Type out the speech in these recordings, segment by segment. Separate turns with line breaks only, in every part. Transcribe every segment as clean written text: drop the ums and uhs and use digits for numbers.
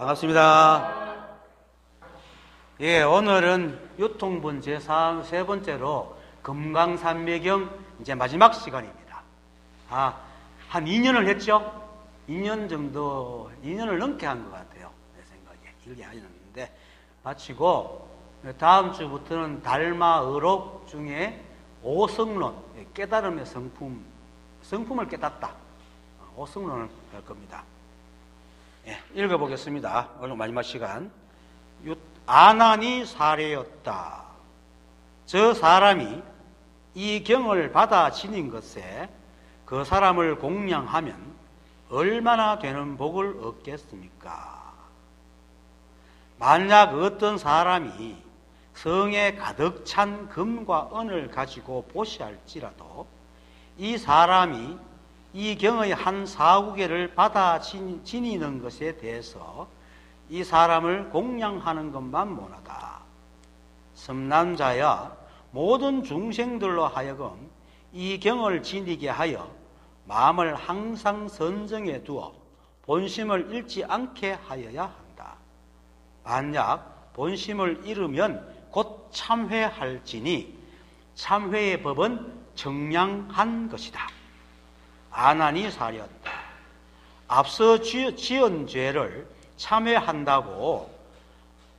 반갑습니다. 예, 오늘은 유통분 세 번째로 금강산매경 이제 마지막 시간입니다. 한 2년을 했죠? 2년을 넘게 한 것 같아요. 내 생각에. 길게 하지 않는데. 마치고, 다음 주부터는 달마 의록 중에 오성론, 깨달음의 성품을 깨닫다. 오성론을 할 겁니다. 예, 읽어보겠습니다. 오늘 마지막 시간. 아난이 사례였다. 저 사람이 이 경을 받아 지닌 것에 그 사람을 공양하면 얼마나 되는 복을 얻겠습니까? 만약 어떤 사람이 성에 가득 찬 금과 은을 가지고 보시할지라도 이 사람이 이 경의 한 4구개를 받아 지니는 것에 대해서 이 사람을 공양하는 것만 못하다. 섬남자야 모든 중생들로 하여금 이 경을 지니게 하여 마음을 항상 선정해 두어 본심을 잃지 않게 하여야 한다. 만약 본심을 잃으면 곧 참회할지니 참회의 법은 정량한 것이다. 아난이 사렸다. 앞서 지은 죄를 참회한다고,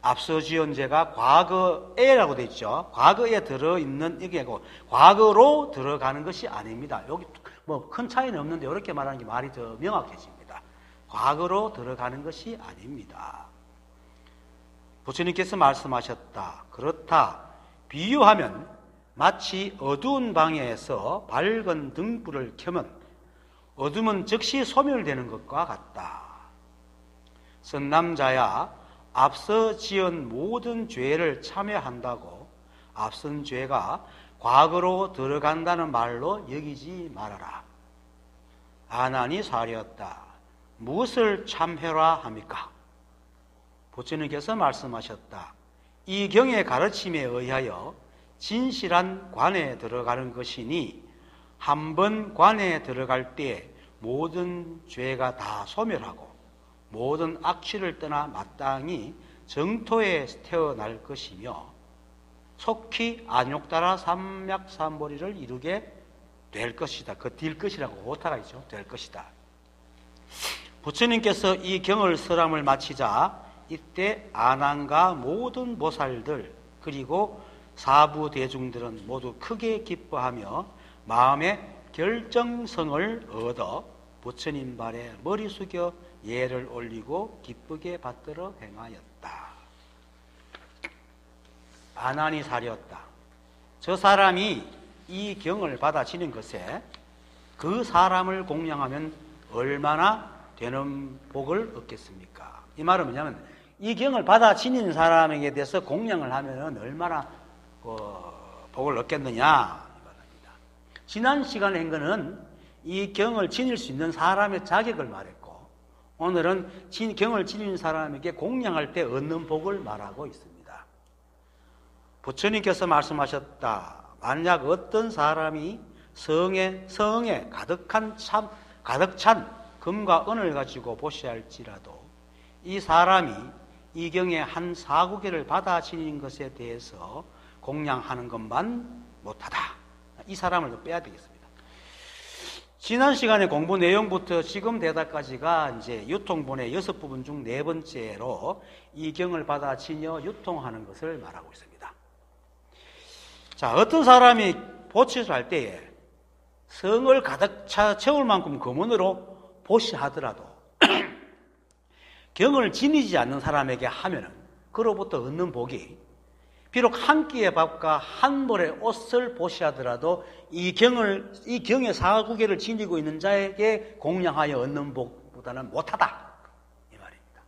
앞서 지은 죄가 과거에라고 되어 있죠. 과거에 들어있는 이게 과거로 들어가는 것이 아닙니다. 여기 뭐 큰 차이는 없는데 이렇게 말하는 게 말이 더 명확해집니다. 과거로 들어가는 것이 아닙니다. 부처님께서 말씀하셨다. 그렇다. 비유하면 마치 어두운 방에서 밝은 등불을 켜면 어둠은 즉시 소멸되는 것과 같다. 선남자야, 앞서 지은 모든 죄를 참회한다고 앞선 죄가 과거로 들어간다는 말로 여기지 말아라. 아난이 사렸다. 무엇을 참회라 합니까? 부처님께서 말씀하셨다. 이 경의 가르침에 의하여 진실한 관에 들어가는 것이니 한 번 관에 들어갈 때 모든 죄가 다 소멸하고 모든 악취를 떠나 마땅히 정토에 태어날 것이며 속히 안욕따라 삼맥삼보리를 이루게 될 것이다. 그 될 것이라고 오타가 있죠. 될 것이다. 부처님께서 이 경을 설함을 마치자 이때 아난과 모든 보살들 그리고 사부 대중들은 모두 크게 기뻐하며 마음의 결정성을 얻어 부처님 발에 머리 숙여 예를 올리고 기쁘게 받들어 행하였다. 아난이 사렸다. 저 사람이 이 경을 받아 지닌 것에 그 사람을 공양하면 얼마나 되는 복을 얻겠습니까? 이 말은 뭐냐면 이 경을 받아 지닌 사람에게 대해서 공양을 하면 얼마나 복을 얻겠느냐. 지난 시간에 한 거는 이 경을 지닐 수 있는 사람의 자격을 말했고 오늘은 경을 지닌 사람에게 공양할 때 얻는 복을 말하고 있습니다. 부처님께서 말씀하셨다. 만약 어떤 사람이 성에 가득 찬 금과 은을 가지고 보시할지라도 이 사람이 이 경의 한 4구개를 받아 지닌 것에 대해서 공양하는 것만 못하다. 이 사람을 빼야 되겠습니다. 지난 시간에 공부 내용부터 지금 대답까지가 이제 유통본의 6부분 중 4번째로 이 경을 받아 지녀 유통하는 것을 말하고 있습니다. 자, 어떤 사람이 보치를 할 때에 성을 가득 채울 만큼 금은으로 보시하더라도 경을 지니지 않는 사람에게 하면은 그로부터 얻는 복이 비록 한 끼의 밥과 한 벌의 옷을 보시하더라도 이 경의 4구개를 지니고 있는 자에게 공양하여 얻는 복보다는 못하다. 이 말입니다.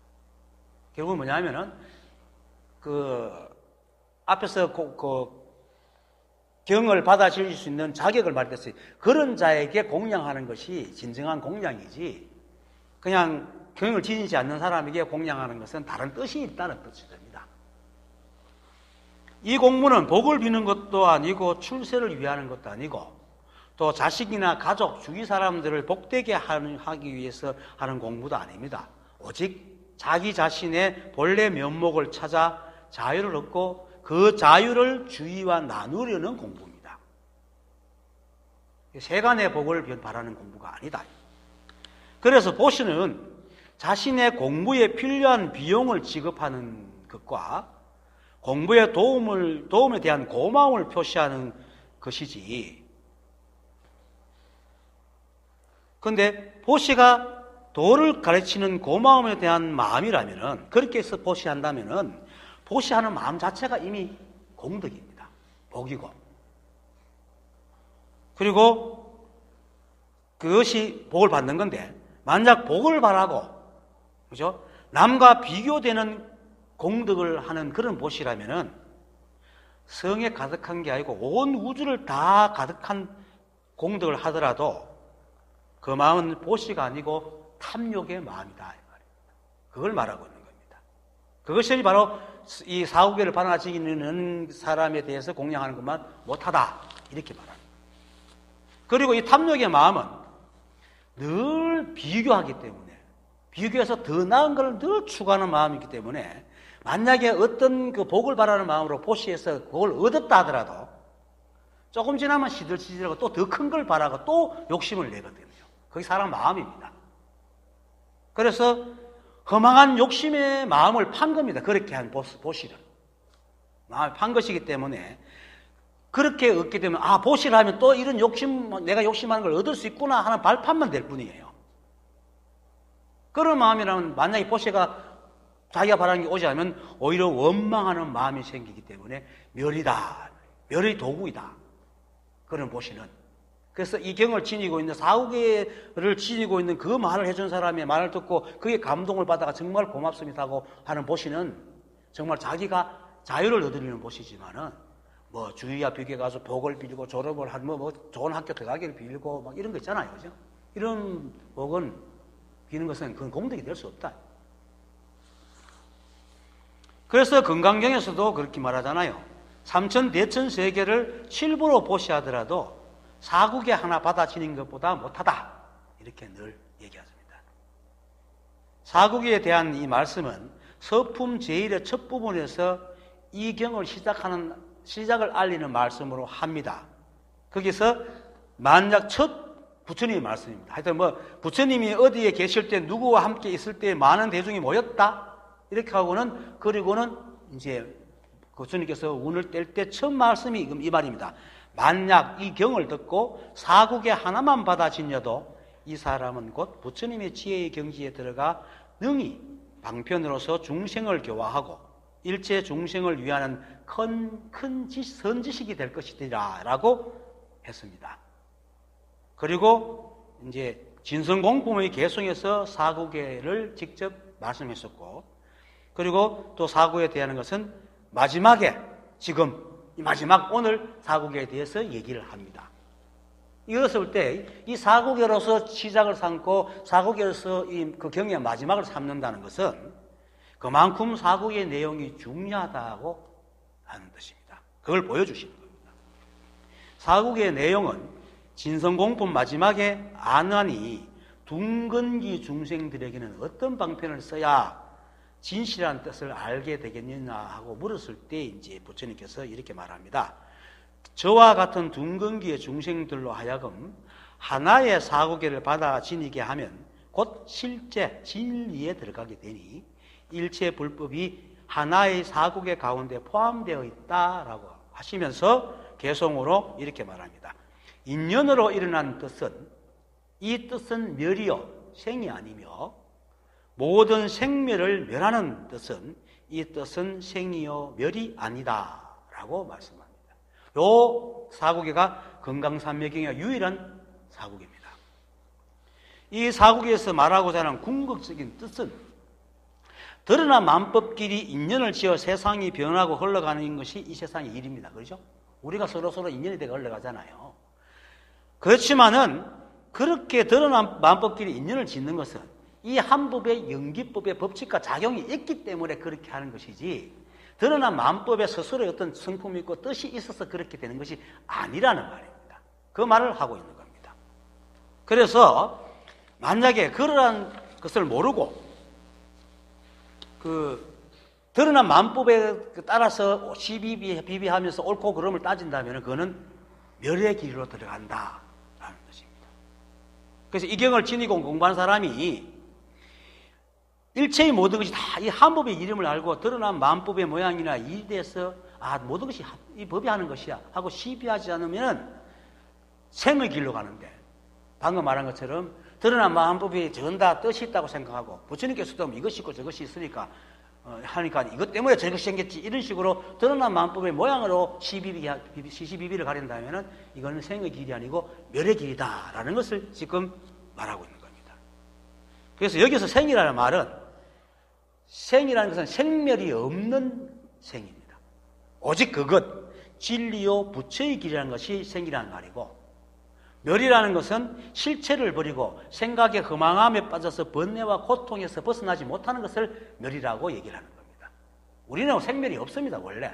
결국은 뭐냐면은 앞에서 경을 받아들일 수 있는 자격을 말했어요. 그런 자에게 공양하는 것이 진정한 공양이지 그냥 경을 지니지 않는 사람에게 공양하는 것은 다른 뜻이 있다는 뜻이 됩니다. 이 공문은 복을 비는 것도 아니고 출세를 위하는 것도 아니고 또 자식이나 가족, 주위 사람들을 복되게 하기 위해서 하는 공부도 아닙니다. 오직 자기 자신의 본래 면목을 찾아 자유를 얻고 그 자유를 주위와 나누려는 공부입니다. 세간의 복을 바라는 공부가 아니다. 그래서 보시는 자신의 공부에 필요한 비용을 지급하는 것과 공부에 도움에 대한 고마움을 표시하는 것이지. 그런데 보시가 도를 가르치는 고마움에 대한 마음이라면은, 그렇게 해서 보시한다면은 보시하는 마음 자체가 이미 공덕입니다. 복이고. 그리고 그것이 복을 받는 건데, 만약 복을 바라고, 그죠? 남과 비교되는 공덕을 하는 그런 보시라면은 성에 가득한 게 아니고 온 우주를 다 가득한 공덕을 하더라도 그 마음은 보시가 아니고 탐욕의 마음이다. 그걸 말하고 있는 겁니다. 그것이 바로 이 사후계를 받아지는 사람에 대해서 공양하는 것만 못하다. 이렇게 말합니다. 그리고 이 탐욕의 마음은 늘 비교하기 때문에, 비교해서 더 나은 걸 늘 추구하는 마음이기 때문에 만약에 어떤 그 복을 바라는 마음으로 보시해서 그걸 얻었다 하더라도 조금 지나면 시들시들하고 또 더 큰 걸 바라고 또 욕심을 내거든요. 그게 사람 마음입니다. 그래서 허망한 욕심의 마음을 판 겁니다. 그렇게 한 보시를. 마음을 판 것이기 때문에 그렇게 얻게 되면 보시를 하면 또 이런 욕심, 내가 욕심하는 걸 얻을 수 있구나 하는 발판만 될 뿐이에요. 그런 마음이라면 만약에 보시가 자기가 바라는 게 오지 않으면 오히려 원망하는 마음이 생기기 때문에 멸이다. 멸의 도구이다. 그런 보시는. 그래서 이 경을 지니고 있는 사후계를 지니고 있는 그 말을 해준 사람의 말을 듣고 그게 감동을 받아가 정말 고맙습니다고 하는 보시는 정말 자기가 자유를 얻으려는 보시지만은 뭐 주위와 비교해 가서 복을 빌고 졸업을 하면 뭐 좋은 학교 들어가기를 빌고 막 이런 거 있잖아요. 그죠? 이런 복은 비는 것은 그건 공덕이 될 수 없다. 그래서 건강경에서도 그렇게 말하잖아요. 삼천 대천 세계를 칠부로 보시하더라도 사국에 하나 받아지는 것보다 못하다. 이렇게 늘 얘기하십니다. 사국에 대한 이 말씀은 서품 제1의 첫 부분에서 이 경을 시작을 알리는 말씀으로 합니다. 거기서 만약 첫 부처님의 말씀입니다. 하여튼 뭐 부처님이 어디에 계실 때 누구와 함께 있을 때 많은 대중이 모였다. 이렇게 하고는 그리고는 이제 부처님께서 운을 뗄 때 첫 말씀이 이 말입니다. 만약 이 경을 듣고 사국에 하나만 받아지녀도 이 사람은 곧 부처님의 지혜의 경지에 들어가 능히 방편으로서 중생을 교화하고 일체 중생을 위하는 큰 선지식이 될 것이라 라고 했습니다. 그리고 이제 진성공품의 개성에서 사국에를 직접 말씀했었고, 그리고 또 사국에 대한 것은 마지막에 지금 마지막 오늘 사국에 대해서 얘기를 합니다. 이것을 볼 때 이 사국에로서 시작을 삼고 사국에로서 그 경의 마지막을 삼는다는 것은 그만큼 사국의 내용이 중요하다고 하는 뜻입니다. 그걸 보여주시는 겁니다. 사국의 내용은 진성공품 마지막에 안하니 둥근기 중생들에게는 어떤 방편을 써야 진실한 뜻을 알게 되겠느냐 하고 물었을 때 이제 부처님께서 이렇게 말합니다. 저와 같은 둥근기의 중생들로 하여금 하나의 사국계를 받아 지니게 하면 곧 실제 진리에 들어가게 되니 일체 불법이 하나의 사국계 가운데 포함되어 있다라고 하시면서 개성으로 이렇게 말합니다. 인연으로 일어난 뜻은 이 뜻은 멸이요 생이 아니며 모든 생멸을 멸하는 뜻은 이 뜻은 생이요 멸이 아니다 라고 말씀합니다. 요 사국계가 건강산매경의 유일한 사국입니다. 이 사국에서 말하고자 하는 궁극적인 뜻은 드러난 만법끼리 인연을 지어 세상이 변하고 흘러가는 것이 이 세상의 일입니다. 그렇죠? 우리가 서로 인연이 되어 흘러가잖아요. 그렇지만은 그렇게 드러난 만법끼리 인연을 짓는 것은 이 한법의 연기법의 법칙과 작용이 있기 때문에 그렇게 하는 것이지 드러난 만법에 스스로의 어떤 성품이 있고 뜻이 있어서 그렇게 되는 것이 아니라는 말입니다. 그 말을 하고 있는 겁니다. 그래서 만약에 그러한 것을 모르고 드러난 만법에 따라서 시비비하면서 옳고 그름을 따진다면 그거는 멸의 길로 들어간다라는 것입니다. 그래서 이 경을 지니고 공부한 사람이 일체의 모든 것이 다 이 한법의 이름을 알고 드러난 만법의 모양이나 일에 대해서 모든 것이 이 법이 하는 것이야 하고 시비하지 않으면 생의 길로 가는데, 방금 말한 것처럼 드러난 만법이 전다 뜻이 있다고 생각하고 부처님께서도 이것이 있고 저것이 있으니까 하니까 이것 때문에 저것이 생겼지 이런 식으로 드러난 만법의 모양으로 시시비비를 가린다면 이거는 생의 길이 아니고 멸의 길이다라는 것을 지금 말하고 있는 겁니다. 그래서 여기서 생이라는 말은, 생이라는 것은 생멸이 없는 생입니다. 오직 그것, 진리요 부처의 길이라는 것이 생이라는 말이고, 멸이라는 것은 실체를 버리고 생각의 허망함에 빠져서 번뇌와 고통에서 벗어나지 못하는 것을 멸이라고 얘기를 하는 겁니다. 우리는 생멸이 없습니다, 원래.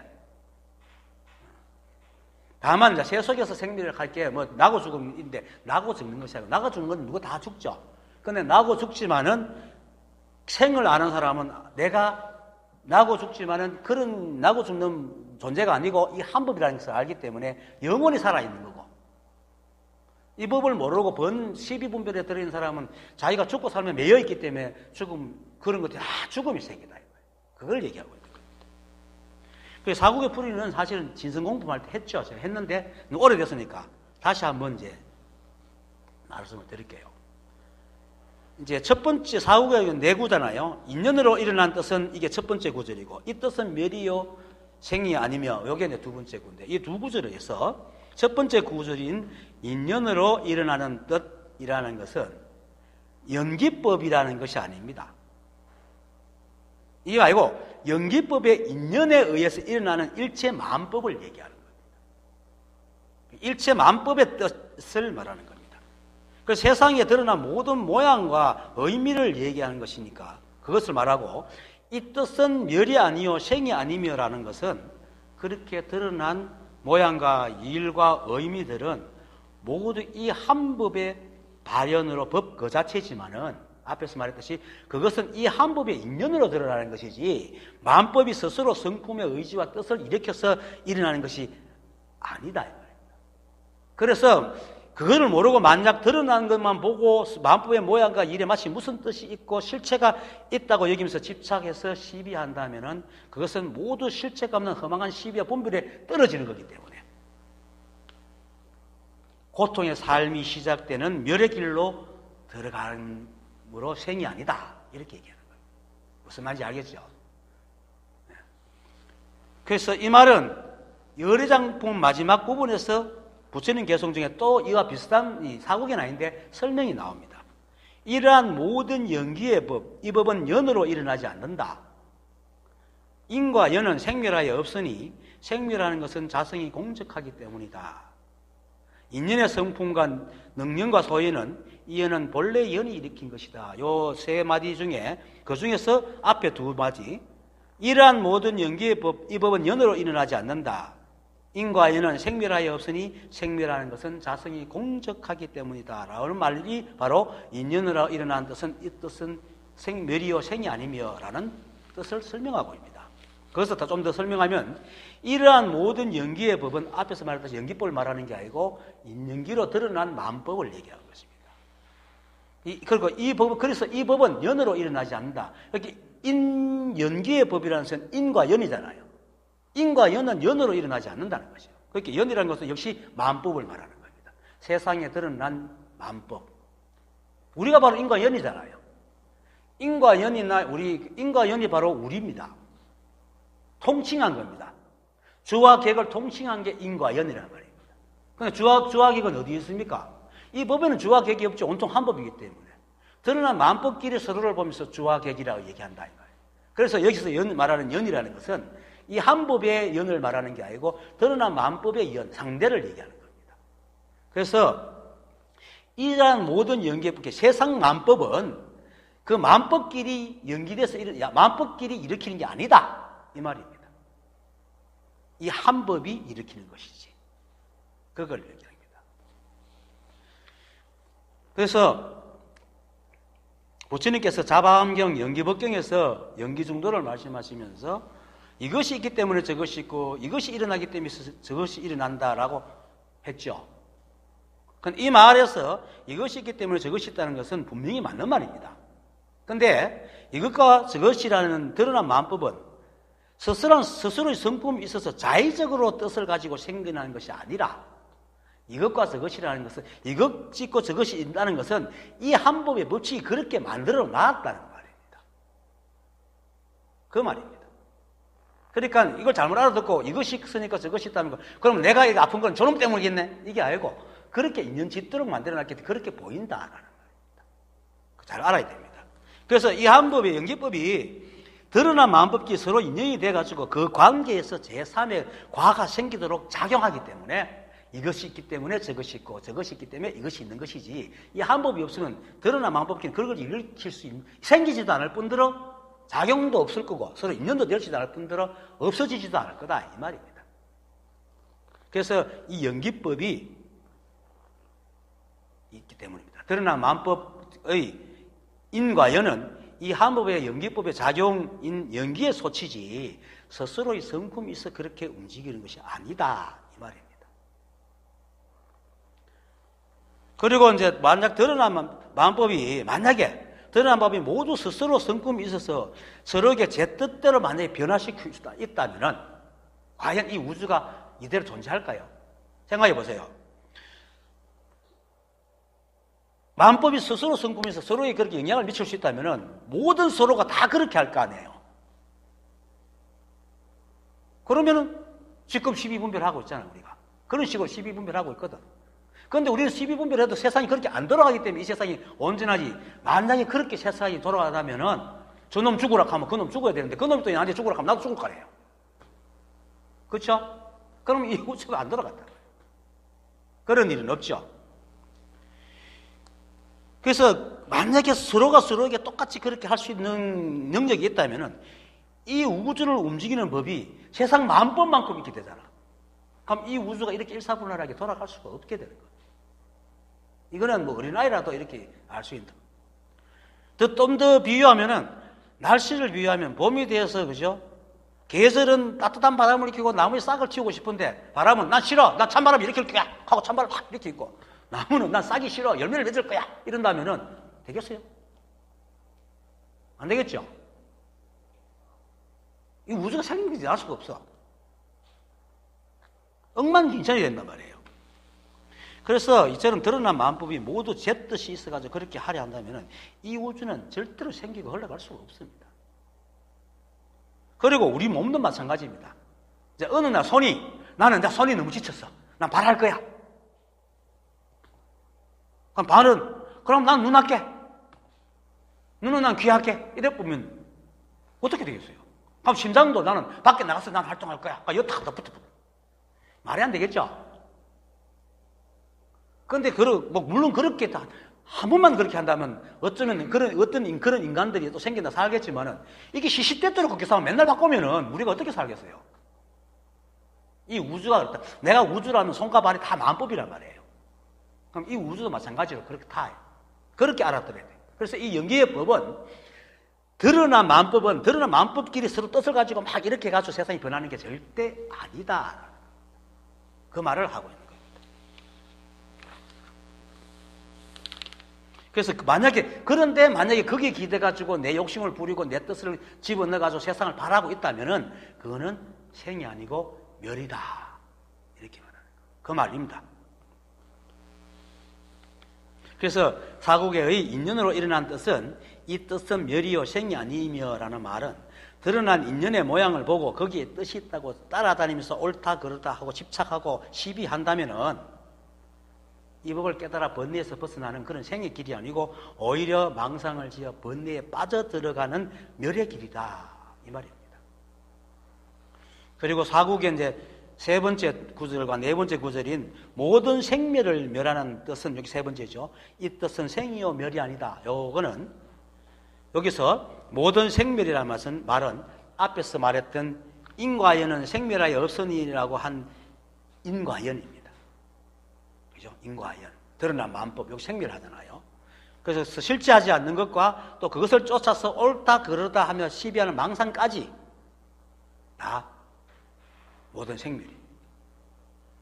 다만 이제 세속에서 생멸을 할 게 나고 죽음인데, 나고 죽는 것이 아니고, 나고 죽는 건 누구 다 죽죠. 근데 나고 죽지만은 생을 아는 사람은 내가 나고 죽지만은 그런 나고 죽는 존재가 아니고 이 한법이라는 것을 알기 때문에 영원히 살아있는 거고, 이 법을 모르고 시비분별에 들어있는 사람은 자기가 죽고 살면 매여있기 때문에 그런 것들이 죽음이 생기다. 그걸 얘기하고 있는 겁니다. 그래서 사국의 풀이는 사실은 진성공부할 때 했죠. 제가 했는데 오래됐으니까 다시 한번 이제 말씀을 드릴게요. 이제 첫 번째 사국의 내구잖아요. 인연으로 일어난 뜻은 이게 첫 번째 구절이고, 이 뜻은 멸이요 생이 아니며, 요게 이제 두 번째 구인데, 이 두 구절에서 첫 번째 구절인 인연으로 일어나는 뜻이라는 것은 연기법이라는 것이 아닙니다. 이게 아니고 연기법의 인연에 의해서 일어나는 일체만법을 얘기하는 겁니다. 일체만법의 뜻을 말하는 겁니다. 그래서 세상에 드러난 모든 모양과 의미를 얘기하는 것이니까 그것을 말하고, 이 뜻은 멸이 아니요 생이 아니며라는 것은 그렇게 드러난 모양과 일과 의미들은 모두 이 한법의 발현으로 법 그 자체지만은, 앞에서 말했듯이 그것은 이 한법의 인연으로 드러나는 것이지 만법이 스스로 성품의 의지와 뜻을 일으켜서 일어나는 것이 아니다. 그래서 그거를 모르고 만약 드러난 것만 보고 만법의 모양과 일에 마치 무슨 뜻이 있고 실체가 있다고 여기면서 집착해서 시비한다면은 그것은 모두 실체가 없는 허망한 시비와 분별에 떨어지는 거기 때문에 고통의 삶이 시작되는 멸의 길로 들어감으로 생이 아니다, 이렇게 얘기하는 거예요. 무슨 말인지 알겠죠? 그래서 이 말은 열애장품 마지막 부분에서 부처님 개송 중에 또 이와 비슷한 사국은 아닌데 설명이 나옵니다. 이러한 모든 연기의 법, 이 법은 연으로 일어나지 않는다. 인과 연은 생멸하여 없으니 생멸하는 것은 자성이 공적하기 때문이다. 인연의 성품과 능력과 소연은 이 연은 본래 연이 일으킨 것이다. 요 세 마디 중에 그 중에서 앞에 두 마디, 이러한 모든 연기의 법, 이 법은 연으로 일어나지 않는다. 인과 연은 생멸하여 없으니 생멸하는 것은 자성이 공적하기 때문이다 라는 말이 바로 인연으로 일어난 뜻은, 이 뜻은 멸이요 생이 아니며 라는 뜻을 설명하고 있습니다. 그래서 좀 더 설명하면, 이러한 모든 연기의 법은 앞에서 말했듯이 연기법을 말하는 게 아니고 인연기로 드러난 만법을 얘기하는 것입니다. 그리고 그래서 이 법은 연으로 일어나지 않는다. 이렇게 연기의 법이라는 것은 인과 연이잖아요. 인과 연은 연으로 일어나지 않는다는 것이에요. 그렇게 연이라는 것은 역시 만법을 말하는 겁니다. 세상에 드러난 만법. 우리가 바로 인과 연이잖아요. 인과 연이 바로 우리입니다. 통칭한 겁니다. 주와 객을 통칭한 게 인과 연이라는 말입니다. 그런데 주와 객은 어디 있습니까? 이 법에는 주와 객이 없죠. 온통 한 법이기 때문에. 드러난 만법끼리 서로를 보면서 주와 객이라고 얘기한다, 이 말이에요. 그래서 여기서 말하는 연이라는 것은 이 한법의 연을 말하는 게 아니고 드러난 만법의 연, 상대를 얘기하는 겁니다. 그래서 이러한 모든 연계법계, 세상 만법은 그 만법끼리 연기돼서 만법끼리 일으키는 게 아니다, 이 말입니다. 이 한법이 일으키는 것이지. 그걸 얘기합니다. 그래서 부처님께서 자바암경 연기법경에서 연기중도를 말씀하시면서 이것이 있기 때문에 저것이 있고 이것이 일어나기 때문에 저것이 일어난다라고 했죠. 이 말에서 이것이 있기 때문에 저것이 있다는 것은 분명히 맞는 말입니다. 그런데 이것과 저것이라는 드러난 마음법은 스스로의 성품이 있어서 자의적으로 뜻을 가지고 생겨나는 것이 아니라 이것과 저것이라는 것은 이것 있고 저것이 있다는 것은 이 한 법의 법칙이 그렇게 만들어 놨다는 말입니다. 그 말입니다. 그러니까 이걸 잘못 알아듣고 이것이 있으니까 저것이 있다는 거, 그럼 내가 이거 아픈 건 저놈 때문이겠네? 이게 아니고 그렇게 인연 짓도록 만들어놨기 때문에 그렇게 보인다라는 말입니다. 잘 알아야 됩니다. 그래서 이 한 법의 연기법이 드러난 마음법끼리 서로 인연이 돼가지고 그 관계에서 제3의 과가 생기도록 작용하기 때문에 이것이 있기 때문에 저것이 있고 저것이 있기 때문에 이것이 있는 것이지, 이 한 법이 없으면 드러난 마음법끼리 그걸 일으킬 수 생기지도 않을 뿐더러 작용도 없을 거고 서로 인연도 되지도 않을 뿐더러 없어지지도 않을 거다 이 말입니다. 그래서 이 연기법이 있기 때문입니다. 드러난 마음법의 인과 연은 이 한 법의 연기법의 작용인 연기의 소치지 스스로의 성품이 있어 그렇게 움직이는 것이 아니다 이 말입니다. 그리고 이제 만약 드러난 마음법이 드러난 법이 모두 스스로 성품이 있어서 서로에게 제 뜻대로 만약에 변화시킬 수 있다면 과연 이 우주가 이대로 존재할까요? 생각해 보세요. 마음법이 스스로 성품이 있어서 서로에게 그렇게 영향을 미칠 수 있다면 모든 서로가 다 그렇게 할 거 아니에요. 그러면은 지금 12분별하고 있잖아요, 우리가. 그런 식으로 12분별하고 있거든. 그런데 우리는 12분별해도 세상이 그렇게 안 돌아가기 때문에 이 세상이 온전하지, 만약에 그렇게 세상이 돌아가다면은 저놈 죽으라 하면 그놈 죽어야 되는데 그놈이 또 나한테 죽으라 하면 나도 죽을 거래요. 그렇죠? 그럼 이 우주가 안 돌아간다. 그런 일은 없죠. 그래서 만약에 서로가 서로에게 똑같이 그렇게 할 수 있는 능력이 있다면은 이 우주를 움직이는 법이 세상 마음법만큼 있게 되잖아. 그럼 이 우주가 이렇게 일사분란하게 돌아갈 수가 없게 되는 거예요. 이거는 뭐 어린아이라도 이렇게 알 수 있다. 좀 더 비유하면은 날씨를 비유하면 봄이 되어서 그죠? 계절은 따뜻한 바람을 일으키고 나무에 싹을 틔우고 싶은데 바람은 난 싫어, 난 찬바람 일으킬 거야 하고 찬바람 확 이렇게 있고, 나무는 난 싹이 싫어, 열매를 맺을 거야 이런다면은 되겠어요? 안 되겠죠? 이 우주가 생긴 게 알 수가 없어. 엉망진창이 된단 말이에요. 그래서 이처럼 드러난 마음법이 모두 제 뜻이 있어가지고 그렇게 하려 한다면 이 우주는 절대로 생기고 흘러갈 수가 없습니다. 그리고 우리 몸도 마찬가지입니다. 이제 어느 날 나는 손이 너무 지쳤어. 난 발할 거야. 그럼 발은, 그럼 난 눈 할게. 눈은 난 귀 할게. 이래 보면 어떻게 되겠어요? 그럼 심장도 나는 밖에 나가서 난 활동할 거야. 여기 탁 붙어. 말이 안 되겠죠? 그런데 물론 그렇게 한 번만 그렇게 한다면 어쩌면 어떤 인간들이 또 생긴다 살겠지만은 이게 시시때때로 그렇게 살면 맨날 바꾸면은 우리가 어떻게 살겠어요? 이 우주가 그렇다. 내가 우주라는 손과 발이 다 마음법이란 말이에요. 그럼 이 우주도 마찬가지로 그렇게 다 그렇게 알아들어야 돼요. 그래서 이 연기의 법은 드러난 마음법끼리 서로 뜻을 가지고 막 이렇게 가지고 세상이 변하는 게 절대 아니다. 그 말을 하고 있는 거예요. 그래서 그런데 만약에 거기에 기대가지고 내 욕심을 부리고 내 뜻을 집어넣어가지고 세상을 바라고 있다면은 그거는 생이 아니고 멸이다. 이렇게 말하는 거예요. 그 말입니다. 그래서 사국의 인연으로 일어난 뜻은 이 뜻은 멸이요 생이 아니며라는 말은 드러난 인연의 모양을 보고 거기에 뜻이 있다고 따라다니면서 옳다 그렇다 하고 집착하고 시비한다면은 이 법을 깨달아 번뇌에서 벗어나는 그런 생의 길이 아니고 오히려 망상을 지어 번뇌에 빠져들어가는 멸의 길이다 이 말입니다. 그리고 사국의 이제 세 번째 구절과 네 번째 구절인 모든 생멸을 멸하는 뜻은 여기 세 번째죠. 이 뜻은 생이요 멸이 아니다. 요거는 여기서 모든 생멸이라는 말은 앞에서 말했던 인과연은 생멸하여 없으니라고 한 인과연입니다. 그죠? 인과연. 드러난 마음법, 여기 생멸하잖아요. 그래서 실제하지 않는 것과 또 그것을 쫓아서 옳다 그러다 하며 시비하는 망상까지 다 모든 생멸이.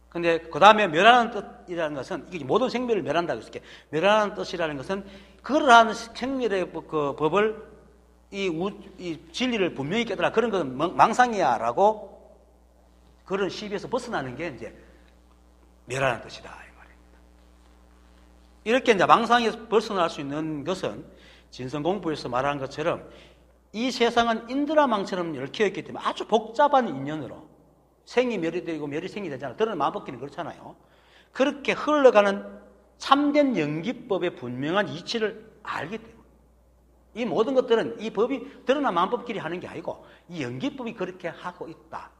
근데 그 다음에 멸하는 뜻이라는 것은, 이게 모든 생멸을 멸한다고 했을 때, 멸하는 뜻이라는 것은 그러한 생멸의 그 법을, 이 진리를 분명히 깨달아. 그런 건 망상이야 라고 그런 시비에서 벗어나는 게 이제 멸하는 뜻이다, 이 말입니다. 이렇게 이제 망상에서 벗어날 수 있는 것은 진성 공부에서 말하는 것처럼 이 세상은 인드라망처럼 얽혀 있기 때문에 아주 복잡한 인연으로 생이 멸이 되고 멸이 생이 되잖아요. 드러난 마법끼리 그렇잖아요. 그렇게 흘러가는 참된 연기법의 분명한 이치를 알기 때문에 이 모든 것들은 이 법이 드러난 마법끼리 하는 게 아니고 이 연기법이 그렇게 하고 있다.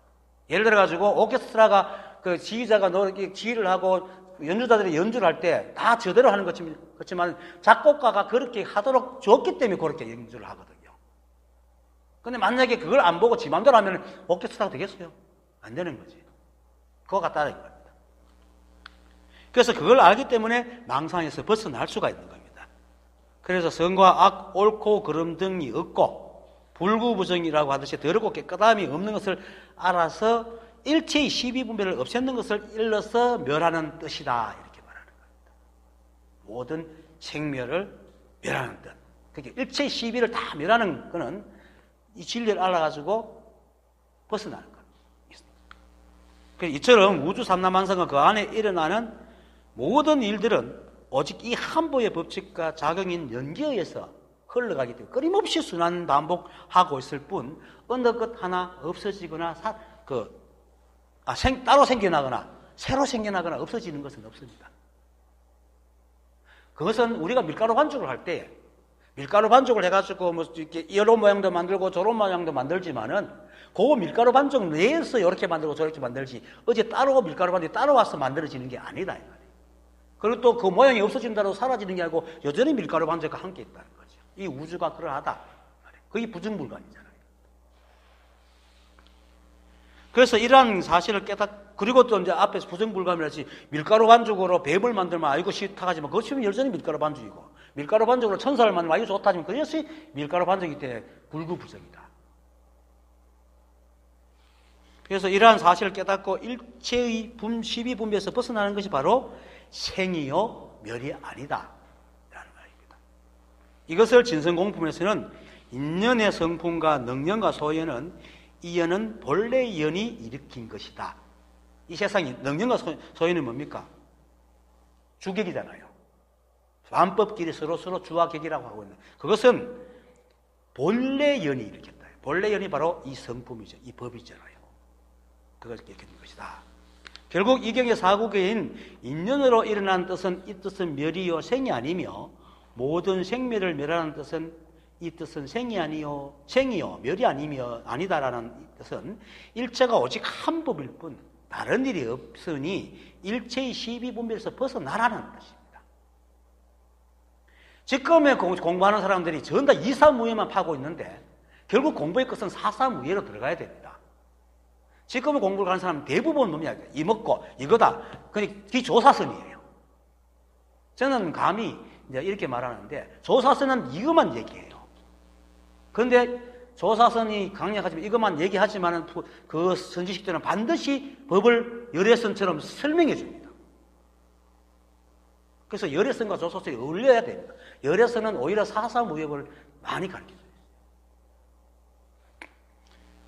예를 들어가지고 오케스트라가 그 지휘자가 지휘를 하고 연주자들이 연주를 할 때 다 저대로 하는 것이지만 작곡가가 그렇게 하도록 줬기 때문에 그렇게 연주를 하거든요. 근데 만약에 그걸 안 보고 지 맘대로 하면 오케스트라가 되겠어요? 안 되는 거지. 그거 같다는 겁니다. 그래서 그걸 알기 때문에 망상에서 벗어날 수가 있는 겁니다. 그래서 선과 악, 옳고 그름 등이 없고 불구부정이라고 하듯이 더럽고 깨끗함이 없는 것을 알아서 일체의 시비분별을 없애는 것을 일러서 멸하는 뜻이다, 이렇게 말하는 겁니다. 모든 생멸을 멸하는 뜻. 그러니까 일체의 시비를 다 멸하는 것은 이 진리를 알아가지고 벗어나는 것. 이처럼 우주 삼라만상과 그 안에 일어나는 모든 일들은 오직 이 한보의 법칙과 작용인 연기에 의해서 흘러가기 때문에 끊임없이 순환 반복하고 있을 뿐 어느 것 하나 없어지거나 따로 생겨나거나 새로 생겨나거나 없어지는 것은 없습니다. 그것은 우리가 밀가루 반죽을 할 때 밀가루 반죽을 해가지고 뭐 이렇게 이런 모양도 만들고 저런 모양도 만들지만은 그 밀가루 반죽 내에서 이렇게 만들고 저렇게 만들지 어제 따로 밀가루 반죽이 따로 와서 만들어지는 게 아니다, 이 말이에요. 그리고 또 그 모양이 없어진다고 사라지는 게 아니고 여전히 밀가루 반죽과 함께 있다는 거죠. 이 우주가 그러하다. 그게 부정불감이잖아요. 그래서 이러한 사실을 그리고 또 이제 앞에서 부정불감이라지 밀가루 반죽으로 뱀을 만들면 아이고 싫다하지만 그것이 여전히 밀가루 반죽이고 밀가루 반죽으로 천사를 만들면 아이고 좋다지만 그것이 밀가루 반죽이기 때문에 불구부정이다. 그래서 이러한 사실을 깨닫고 일체의 시비분별에서 벗어나는 것이 바로 생이요 멸이 아니다 라는 말입니다. 이것을 진성공품에서는 인연의 성품과 능연과 소연은 이 연은 본래의 연이 일으킨 것이다. 이 세상에 능연과 소연은 뭡니까? 주객이잖아요. 만법끼리 서로 주와 객이라고 하고 있는 그것은 본래 연이 일으켰다. 본래 연이 바로 이 성품이죠. 이 법이잖아요. 그것을 일으킨 것이다. 결국 이경의 사구계인 인연으로 일어난 뜻은 이 뜻은 멸이요 생이 아니며 모든 생멸을 멸하는 뜻은 이 뜻은 생이요 멸이 아니며 아니다라는 뜻은 일체가 오직 한 법일 뿐 다른 일이 없으니 일체의 시비분별에서 벗어나라는 뜻입니다. 지금에 공부하는 사람들이 전부 다 이사무예만 파고 있는데 결국 공부의 끝은 사사무예로 들어가야 됩니다. 지금의 공부를 하는 사람은 대부분 뭡니까? 이먹고 이거다. 그게 조사선이에요. 저는 감히 이제 이렇게 말하는데 조사선은 이것만 얘기해요. 그런데 조사선이 강력하지만 이것만 얘기하지만 그 선지식들은 반드시 법을 열애선처럼 설명해 줍니다. 그래서 열애선과 조사선이 어울려야 됩니다. 열애선은 오히려 사사무예를 많이 가르쳐줘요.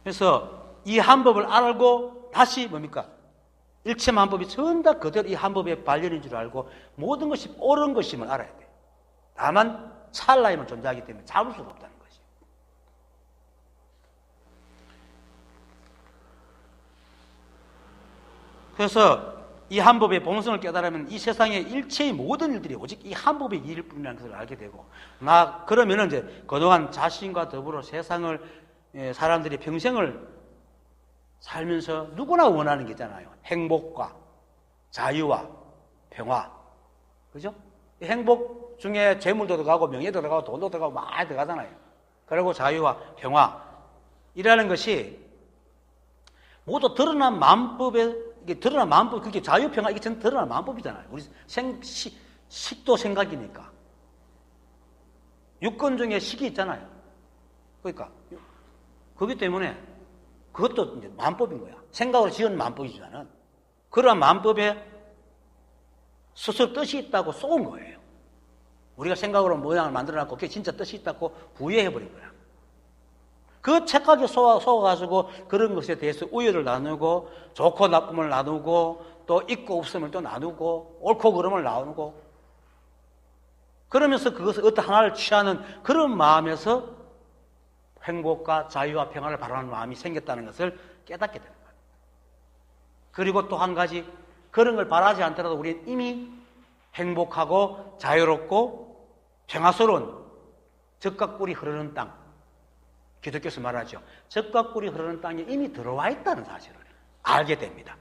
그래서 이 한법을 알고 다시 뭡니까? 일체만 한법이 전부 다 그대로 이 한법의 발현인 줄 알고 모든 것이 옳은 것임을 알아야 돼요. 다만 찰나에만 존재하기 때문에 잡을 수가 없다는 것이에요. 그래서 이 한법의 본성을 깨달으면 이 세상의 일체의 모든 일들이 오직 이 한법의 일일 뿐이라는 것을 알게 되고 그러면은 이제 그동안 자신과 더불어 세상을 사람들이 평생을 살면서 누구나 원하는 게 있잖아요. 행복과 자유와 평화. 그죠? 행복 중에 재물도 들어가고 명예도 들어가고 돈도 들어가고 많이 들어가잖아요. 그리고 자유와 평화. 이라는 것이 모두 드러난 마음법, 그게 자유, 평화, 이게 전 드러난 마음법이잖아요. 우리 식도 생각이니까. 육권 중에 식이 있잖아요. 그러니까 그렇기 때문에 그것도 이제 만법인 거야. 생각으로 지은 만법이지만은 그러한 만법에 스스로 뜻이 있다고 쏘은 거예요. 우리가 생각으로 모양을 만들어놨고 그게 진짜 뜻이 있다고 부여해버린 거야. 그 착각에 속아가지고 그런 것에 대해서 우열을 나누고 좋고 나쁨을 나누고 또 있고 없음을 또 나누고 옳고 그름을 나누고 그러면서 그것을 어떤 하나를 취하는 그런 마음에서 행복과 자유와 평안을 바라는 마음이 생겼다는 것을 깨닫게 되는 거예요. 그리고 또 한 가지 그런 걸 바라지 않더라도 우리는 이미 행복하고 자유롭고 평화스러운 젖과 꿀이 흐르는 땅, 기독교에서 말하죠. 젖과 꿀이 흐르는 땅에 이미 들어와 있다는 사실을 알게 됩니다.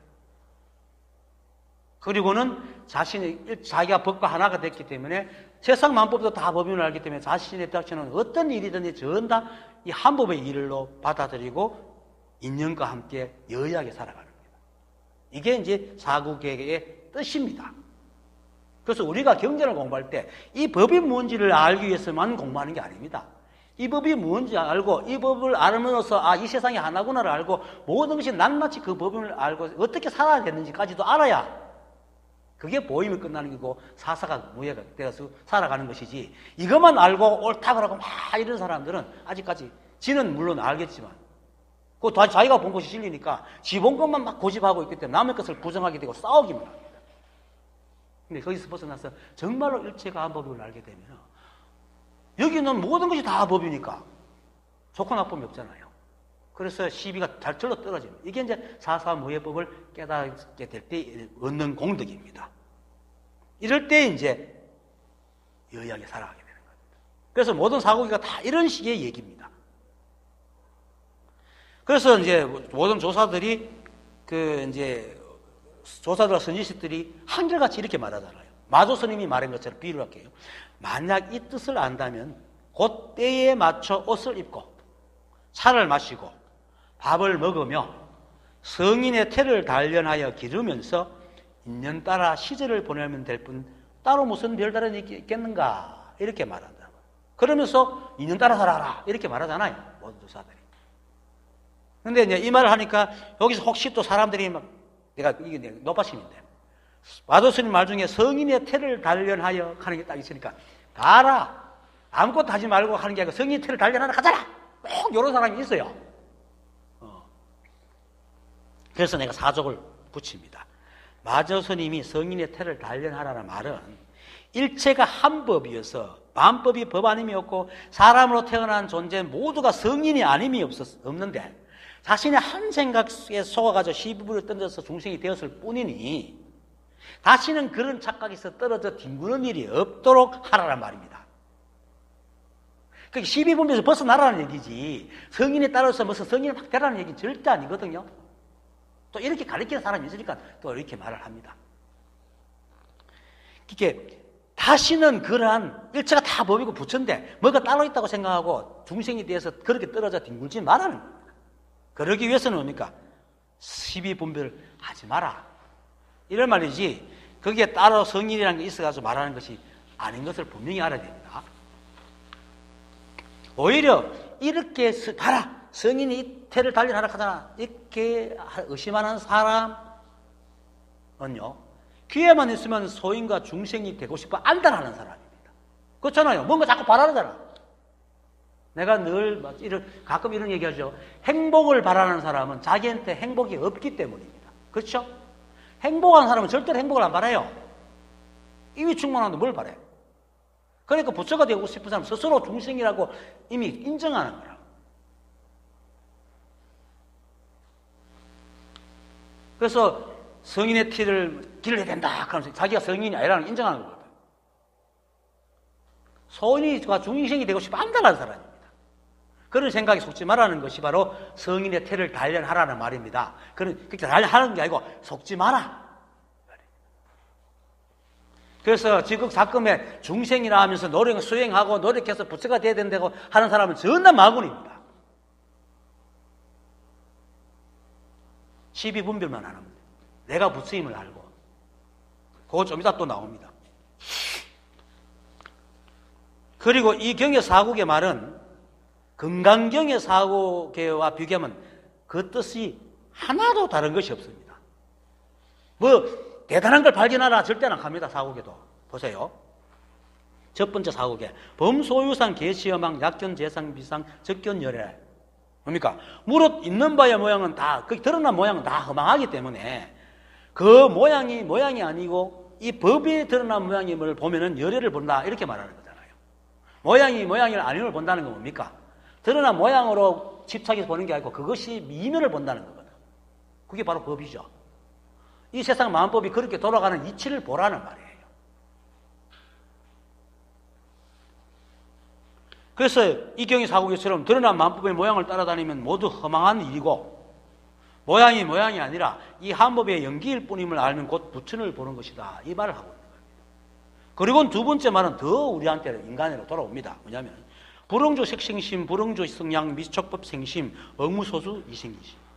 그리고는 자기가 법과 하나가 됐기 때문에 세상 만법도 다 법인을 알기 때문에 자신의 닥치는 어떤 일이든지 전부 다 이 한 법의 일로 받아들이고 인연과 함께 여의하게 살아가는 겁니다. 이게 이제 사구개의 뜻입니다. 그래서 우리가 경전을 공부할 때 이 법이 뭔지를 알기 위해서만 공부하는 게 아닙니다. 이 법이 뭔지 알고 이 법을 알면서 이 세상이 하나구나를 알고 모든 것이 낱낱이 그 법을 알고 어떻게 살아야 되는지까지도 알아야 그게 보임이 끝나는 거고 사사가 무예가 되어서 살아가는 것이지 이것만 알고 옳다 그러고 막 이런 사람들은 아직까지 지는 물론 알겠지만 그 자기가 본 것이 진리니까 지 본 것만 막 고집하고 있기 때문에 남의 것을 부정하게 되고 싸우기만 합니다. 근데 거기서 벗어나서 정말로 일체가 한 법을 알게 되면 여기는 모든 것이 다 법이니까 좋고 나쁨이 없잖아요. 그래서 시비가 잘 절로 떨어집니다. 이게 이제 사사무예법을 깨닫게 될 때 얻는 공덕입니다. 이럴 때 이제 여의하게 살아가게 되는 겁니다. 그래서 모든 사고기가 다 이런 식의 얘기입니다. 그래서 이제 모든 조사들이 조사들과 선지식들이 한결같이 이렇게 말하잖아요. 마조 스님이 말한 것처럼 비유를 할게요. 만약 이 뜻을 안다면 곧 때에 맞춰 옷을 입고 차를 마시고 밥을 먹으며 성인의 태를 단련하여 기르면서 인연 따라 시절을 보내면 될 뿐 따로 무슨 별다른 일이 있겠는가 이렇게 말한다. 그러면서 인연 따라 살아라 이렇게 말하잖아요. 모든 조사들이. 근데 이제 이 말을 하니까 여기서 혹시 또 사람들이 막 이게 노파심인데 마도스님 말 중에 성인의 태를 단련하여 하는 게 딱 있으니까 가라 아무것도 하지 말고 하는 게 아니고 성인의 태를 단련하러 가자라 꼭 이런 사람이 있어요. 그래서 내가 사족을 붙입니다. 마저스님이 성인의 태를 단련하라는 말은 일체가 한 법이어서 만법이 법 아님이 없고 사람으로 태어난 존재 모두가 성인이 아님이 없는데 자신의 한 생각에 속아가지고 시비부를 던져서 중생이 되었을 뿐이니 다시는 그런 착각에서 떨어져 뒹구는 일이 없도록 하라는 말입니다. 그러니까 시비분별에서 벗어나라는 얘기지 성인에 따라서 무슨 성인이 막 되라는 얘기는 절대 아니거든요. 또 이렇게 가르치는 사람이 있으니까 또 이렇게 말을 합니다. 이게 다시는 그러한 일체가 다 법이고 부처인데 뭐가 따로 있다고 생각하고 중생에 대해서 그렇게 떨어져 뒹굴지 말라는 겁니다. 그러기 위해서는 뭡니까? 시비분별 하지 마라. 이런 말이지 거기에 따로 성인이라는 게 있어가지고 말하는 것이 아닌 것을 분명히 알아야 됩니다. 오히려 이렇게 봐라. 성인이 이 태를 단련하라 하잖아. 이렇게 의심하는 사람은요. 기회만 있으면 소인과 중생이 되고 싶어 안달하는 사람입니다. 그렇잖아요. 뭔가 자꾸 바라잖아. 내가 늘 가끔 이런 얘기하죠. 행복을 바라는 사람은 자기한테 행복이 없기 때문입니다. 그렇죠? 행복한 사람은 절대로 행복을 안 바라요. 이미 충만한데 뭘 바라요? 그러니까 부처가 되고 싶은 사람은 스스로 중생이라고 이미 인정하는 거라. 그래서 성인의 티를 길러야 된다 하면서 자기가 성인이 아니라는 걸 인정하는 거거든요. 소인과 중생이 되고 싶어 안달하는 사람입니다. 그런 생각에 속지 말라는 것이 바로 성인의 태를 단련하라는 말입니다. 그렇게 단련하는 게 아니고 속지 마라. 그래서 지극 사금에 중생이라 하면서 노력을 수행하고 노력해서 부처가 돼야 된다고 하는 사람은 전부 마군입니다. 시비분별만 하는 겁니다. 내가 부처임을 알고. 그거 좀 이따 또 나옵니다. 그리고 이 경의 사국의 말은 금강경의 사국계와 비교하면 그 뜻이 하나도 다른 것이 없습니다. 뭐 대단한 걸 발견하라 절대는 안 합니다. 사국에도. 보세요. 첫 번째 사국에 범소유상 계시여망 약견 재상 비상 적견 열애. 뭡니까? 무릇 있는 바의 모양은 다, 그 드러난 모양은 다 허망하기 때문에 그 모양이 아니고 이 법이 드러난 모양임을 보면은 열애를 본다. 이렇게 말하는 거잖아요. 모양을 아님을 본다는 건 뭡니까? 드러난 모양으로 집착해서 보는 게 아니고 그것이 이면을 본다는 거거든. 그게 바로 법이죠. 이 세상 마음법이 그렇게 돌아가는 이치를 보라는 말이에요. 그래서 이 경의 사국에처럼 드러난 마음법의 모양을 따라다니면 모두 허망한 일이고 모양이 아니라 이 한법의 연기일 뿐임을 알면 곧 부처를 보는 것이다. 이 말을 하고 있는 거예요. 그리고 두 번째 말은 더 우리한테 인간으로 돌아옵니다. 뭐냐면 불응조 색생심, 불응조 성양, 미촉법 생심, 억무소수 이생이심.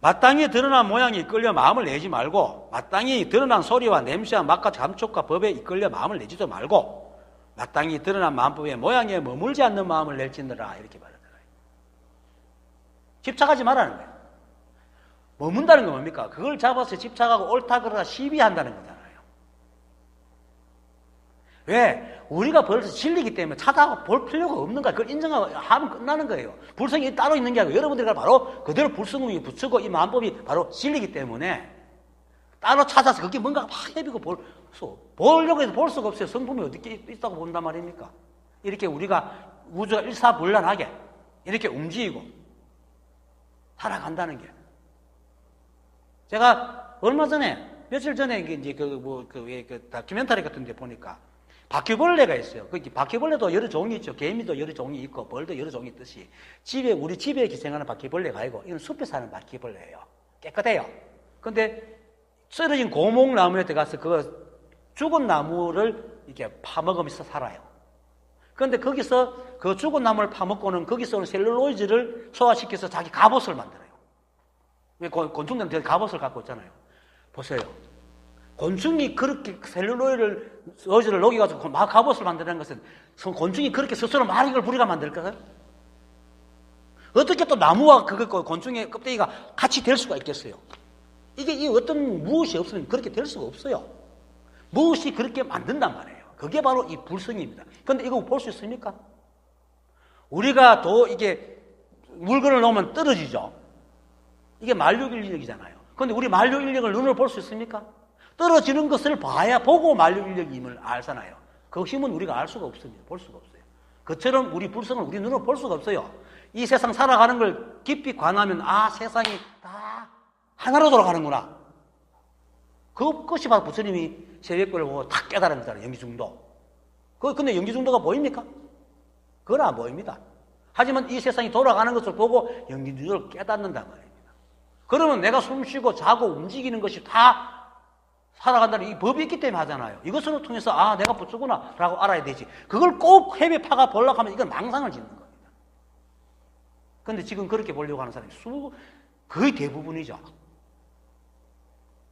마땅히 드러난 모양에 이끌려 마음을 내지 말고 마땅히 드러난 소리와 냄새와 맛과 감촉과 법에 이끌려 마음을 내지도 말고 마땅히 드러난 마음법의 모양에 머물지 않는 마음을 낼지느라 이렇게 말하더라고요. 집착하지 말라는 거예요. 머문다는 건 뭡니까? 그걸 잡아서 집착하고 옳다 그러다 시비한다는 거잖아요. 왜? 우리가 벌써 진리기 때문에 찾아볼 필요가 없는 거야. 그걸 인정하고 하면 끝나는 거예요. 불성이 따로 있는 게 아니고 여러분들이 바로 그대로 불성이 붙이고 이 마음법이 바로 진리기 때문에 따로 찾아서 그게 뭔가 막 헤비고 보려고 해서 볼 수가 없어요. 성품이 어디 있다고 본단 말입니까? 이렇게 우리가 우주가 일사불란하게 이렇게 움직이고 살아간다는 게. 제가 얼마 전에 며칠 전에 이제 그 다큐멘터리 같은 데 보니까 바퀴벌레가 있어요. 바퀴벌레도 여러 종이 있죠. 개미도 여러 종이 있고 벌도 여러 종이 있듯이 우리 집에 기생하는 바퀴벌레가 아니고 이건 숲에 사는 바퀴벌레예요. 깨끗해요. 근데 쓰러진 고목나무에 들어가서 그 죽은 나무를 이렇게 파먹으면서 살아요. 그런데 거기서 그 죽은 나무를 파먹고는 거기서 오는 셀룰로이드를 소화시켜서 자기 갑옷을 만들어요. 왜 곤충들은 갑옷을 갖고 있잖아요. 보세요. 곤충이 그렇게 셀룰로이드를 녹여가지고 막 갑옷을 만드는 것은 곤충이 그렇게 스스로 많은 걸 우리가 만들까요? 어떻게 또 나무와 곤충의 껍데기가 같이 될 수가 있겠어요? 이게 어떤 무엇이 없으면 그렇게 될 수가 없어요. 무엇이 그렇게 만든단 말이에요. 그게 바로 이 불성입니다. 그런데 이거 볼 수 있습니까? 우리가 이게 물건을 놓으면 떨어지죠. 이게 만류인력이잖아요. 그런데 우리 만류인력을 눈으로 볼 수 있습니까? 떨어지는 것을 봐야 보고 만류인력임을 알잖아요. 그 힘은 우리가 알 수가 없습니다. 볼 수가 없어요. 그처럼 우리 불성을 우리 눈으로 볼 수가 없어요. 이 세상 살아가는 걸 깊이 관하면 세상이 다 하나로 돌아가는구나. 그것이 바로 부처님이 새벽별을 보고 탁 깨달은 거잖아요. 연기중도. 근데 연기중도가 보입니까? 그건 안 보입니다. 하지만 이 세상이 돌아가는 것을 보고 연기중도를 깨닫는단 말입니다. 그러면 내가 숨쉬고 자고 움직이는 것이 다 살아간다는 이 법이 있기 때문에 하잖아요. 이것을 통해서 내가 부처구나 라고 알아야 되지. 그걸 꼭 헤매 파가 보려고 하면 이건 망상을 짓는 겁니다. 그런데 지금 그렇게 보려고 하는 사람이 거의 대부분이죠.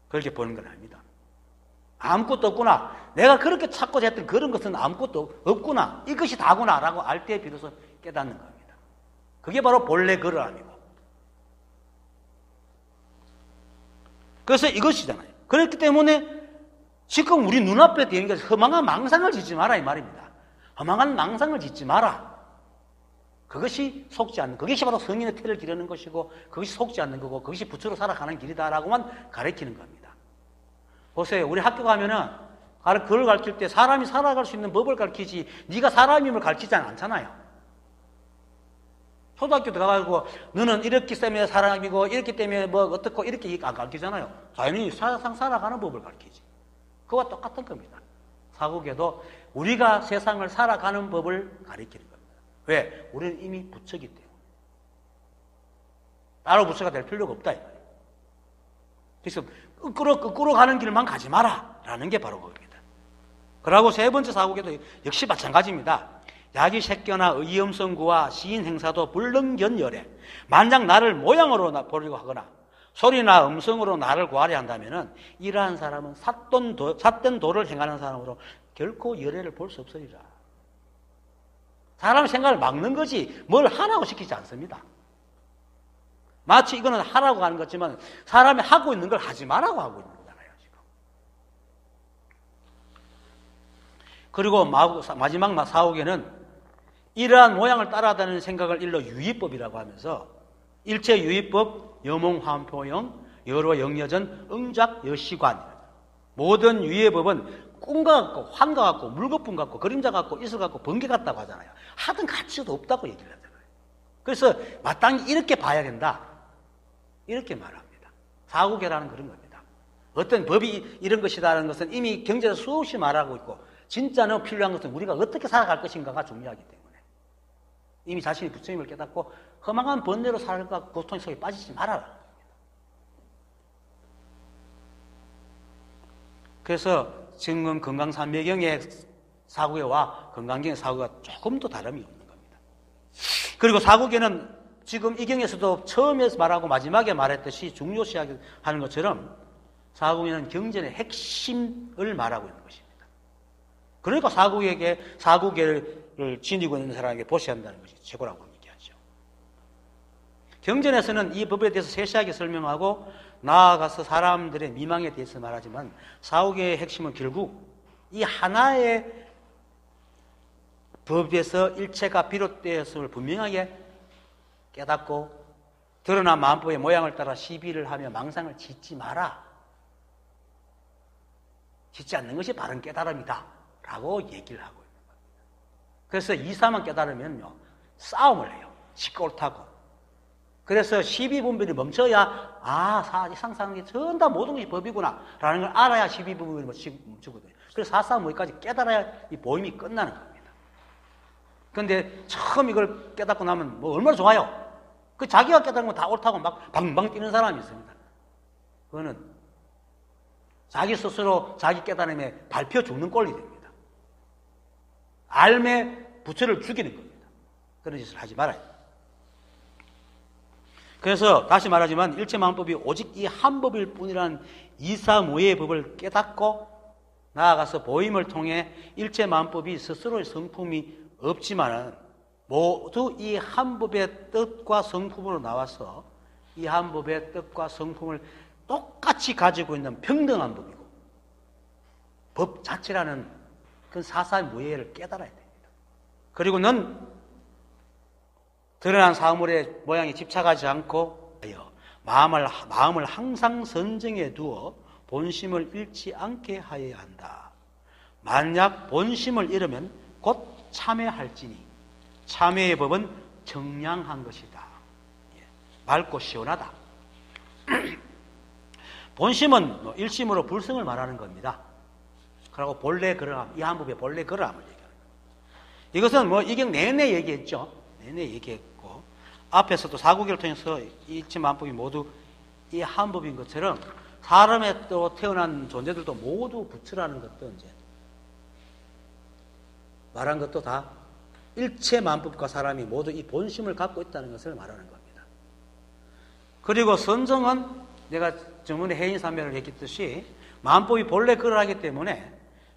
그렇게 보는 건 아닙니다. 아무것도 없구나. 내가 그렇게 찾고 했던 그런 것은 아무것도 없구나. 이것이 다구나 라고 알 때 비로소 깨닫는 겁니다. 그게 바로 본래 그러함이고. 그래서 이것이잖아요. 그렇기 때문에 지금 우리 눈앞에 되는 게 허망한 망상을 짓지 마라 이 말입니다. 허망한 망상을 짓지 마라. 그것이 속지 않는, 그것이 바로 성인의 태를 기르는 것이고 그것이 속지 않는 거고 그것이 부처로 살아가는 길이다라고만 가르치는 겁니다. 보세요. 우리 학교 가면은 그걸 가르칠 때 사람이 살아갈 수 있는 법을 가르치지 네가 사람임을 가르치지 않잖아요. 초등학교 들어가가지고 너는 이렇기 때문에 사람이고 이렇기 때문에 뭐 어떻고 이렇게 안 가르치잖아요. 자연히 세상 살아가는 법을 가르치지. 그와 똑같은 겁니다. 사국에도 우리가 세상을 살아가는 법을 가르치는 겁니다. 왜? 우리는 이미 부처기 때문에. 따로 부처가 될 필요가 없다 이 말이에요. 그래서 거꾸로 가는 길만 가지 마라 라는 게 바로 그겁니다. 그러고 세 번째 사국에도 역시 마찬가지입니다. 야기 색견화 의염성구와 시인 행사도 불능견열에 만약 나를 모양으로 보려고 하거나 소리나 음성으로 나를 구하려 한다면은 이러한 사람은 삿된 도를 행하는 사람으로 결코 열애를 볼 수 없으리라. 사람의 생각을 막는 거지 뭘 하라고 시키지 않습니다. 마치 이거는 하라고 하는 거지만 사람이 하고 있는 걸 하지 말라고 하고 있는 거잖아요, 지금. 그리고 마지막 사후계는 이러한 모양을 따라다니는 생각을 일러 유의법이라고 하면서 일체 유의법, 여몽환포영, 여로 영여전, 응작, 여시관 모든 유의법은 꿈과 같고 환과 같고 물거품 같고 그림자 같고 이슬 같고 번개 같다고 하잖아요. 하든 가치도 없다고 얘기를 하잖아요. 그래서 마땅히 이렇게 봐야 된다. 이렇게 말합니다. 사후계라는 그런 겁니다. 어떤 법이 이런 것이다라는 것은 이미 경제에서 수없이 말하고 있고 진짜는 필요한 것은 우리가 어떻게 살아갈 것인가가 중요하기 때문에 이미 자신이 부처님을 깨닫고 허망한 번뇌로 살아가 고통 속에 빠지지 말아라. 그래서 지금 건강삼매경의 사후계와 건강경의 사후계가 조금 더 다름이 없는 겁니다. 그리고 사후계는 지금 이 경에서도 처음에서 말하고 마지막에 말했듯이 중요시하는 것처럼 사후계는 경전의 핵심을 말하고 있는 것입니다. 그러니까 사후계를 지니고 있는 사람에게 보셔야 한다는 것이 최고라고 얘기하죠. 경전에서는 이 법에 대해서 세세하게 설명하고 나아가서 사람들의 미망에 대해서 말하지만 사후계의 핵심은 결국 이 하나의 법에서 일체가 비롯되었음을 분명하게 깨닫고 드러난 마음법의 모양을 따라 시비를 하며 망상을 짓지 마라. 짓지 않는 것이 바른 깨달음이다 라고 얘기를 하고 있는 겁니다. 그래서 이사만 깨달으면요 싸움을 해요. 시끄럽다고. 그래서 시비분별이 멈춰야 상상이 전다 모든 것이 법이구나 라는 걸 알아야 시비분별이 멈추거든요. 그래서 사사모의까지 깨달아야 이 보임이 끝나는 겁니다. 그런데 처음 이걸 깨닫고 나면 뭐 얼마나 좋아요. 그 자기가 깨달은 건 다 옳다고 막 방방 뛰는 사람이 있습니다. 그거는 자기 스스로 자기 깨달음에 밟혀 죽는 꼴이 됩니다. 알매 부처를 죽이는 겁니다. 그런 짓을 하지 말아요. 그래서 다시 말하지만 일체망법이 오직 이 한 법일 뿐이라는 이사무의 법을 깨닫고 나아가서 보임을 통해 일체망법이 스스로의 성품이 없지만은 모두 이 한 법의 뜻과 성품으로 나와서 이 한 법의 뜻과 성품을 똑같이 가지고 있는 평등한 법이고 법 자체라는 그 사사무예를 깨달아야 됩니다. 그리고 넌 드러난 사물의 모양에 집착하지 않고 마음을 항상 선정해 두어 본심을 잃지 않게 하여야 한다. 만약 본심을 잃으면 곧 참회할지니 참회의 법은 정량한 것이다. 맑고 시원하다. 본심은 일심으로 불성을 말하는 겁니다. 그리고 본래 그러함, 이 한 법의 본래 그러함을 얘기하는 겁니다. 이것은 이경 내내 얘기했죠. 내내 얘기했고 앞에서도 사구계를 통해서 일체만법이 모두 이 한 법인 것처럼 사람에 또 태어난 존재들도 모두 부처라는 것도 이제 말한 것도 다 일체 만법과 사람이 모두 이 본심을 갖고 있다는 것을 말하는 겁니다. 그리고 선정은 내가 저번에 해인삼매를 얘기했듯이 만법이 본래 그러하기 때문에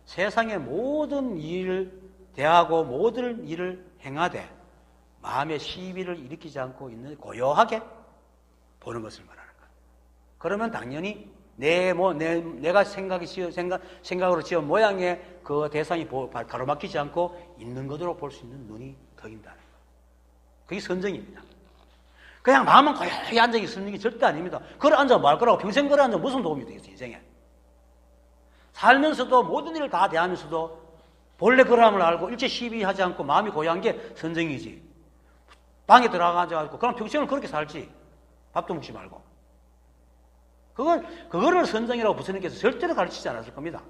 세상의 모든 일을 대하고 모든 일을 행하되 마음의 시비를 일으키지 않고 있는 고요하게 보는 것을 말하는 거예요. 그러면 당연히 내가 생각으로 지은 모양의 그 대상이 가로막히지 않고 있는 것으로 볼 수 있는 눈이 트인다는 거예요. 그게 선정입니다. 그냥 마음만 고요히 앉아 있는 게 절대 아닙니다. 걸어 앉아 말 거라고 평생 걸어 앉아 무슨 도움이 되겠어요, 인생에. 살면서도 모든 일을 다 대하면서도 본래 그러함을 알고 일체 시비하지 않고 마음이 고요한 게 선정이지. 방에 들어가가지고 그럼 평생을 그렇게 살지. 밥도 먹지 말고. 그거를 선정이라고 부처님께서 절대로 가르치지 않았을 겁니다.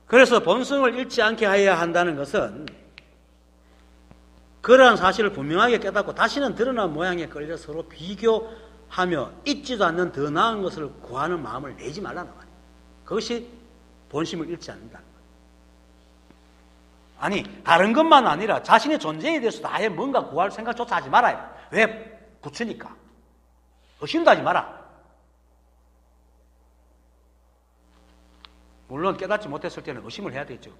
그래서 본성을 잃지 않게 해야 한다는 것은 그러한 사실을 분명하게 깨닫고 다시는 드러난 모양에 끌려 서로 비교하며 잊지도 않는 더 나은 것을 구하는 마음을 내지 말라는 말이에요. 그것이 본심을 잃지 않는다는 거예요. 아니, 다른 것만 아니라 자신의 존재에 대해서도 아예 뭔가 구할 생각조차 하지 말아요. 왜? 부처니까. 의심도 하지 마라. 물론 깨닫지 못했을 때는 의심을 해야 되겠죠.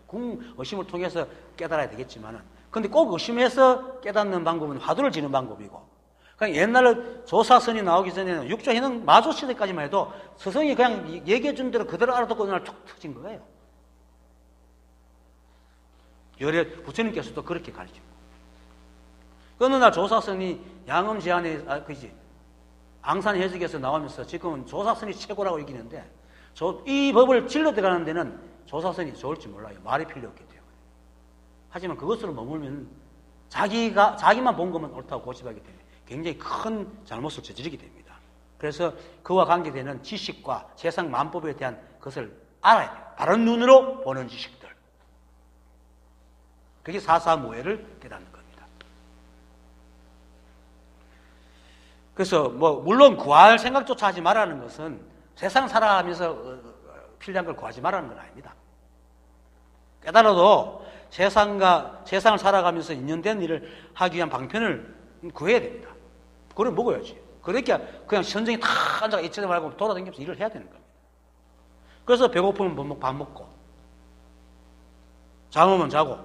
의심을 통해서 깨달아야 되겠지만은. 근데 꼭 의심해서 깨닫는 방법은 화두를 지는 방법이고. 그냥 옛날에 조사선이 나오기 전에는 육조해는 마조 시대까지만 해도 스승이 그냥 얘기해 준 대로 그대로 알아듣고 어느 날 툭 터진 거예요. 열애 부처님께서도 그렇게 가르치고. 어느 날 조사선이 양음 제안에, 앙산 해석에서 나오면서 지금은 조사선이 최고라고 얘기하는데 이 법을 질러 들어가는 데는 조사선이 좋을지 몰라요. 말이 필요 없기 때문에. 하지만 그것으로 머물면 자기만 본 것만 옳다고 고집하기 때문에 굉장히 큰 잘못을 저지르게 됩니다. 그래서 그와 관계되는 지식과 세상 만법에 대한 것을 알아야 돼요. 바른 눈으로 보는 지식들. 그게 사사무예를 깨닫는 겁니다. 그래서 물론 구할 생각조차 하지 말라는 것은 세상 살아가면서 필요한 걸 구하지 말라는 건 아닙니다. 깨달아도 세상을 살아가면서 인연된 일을 하기 위한 방편을 구해야 됩니다. 그걸 먹어야지. 그러니까 그냥 선생이 다 앉아가 있지 말고 돌아다니면서 일을 해야 되는 겁니다. 그래서 배고프면 밥 먹고, 잠오면 자고,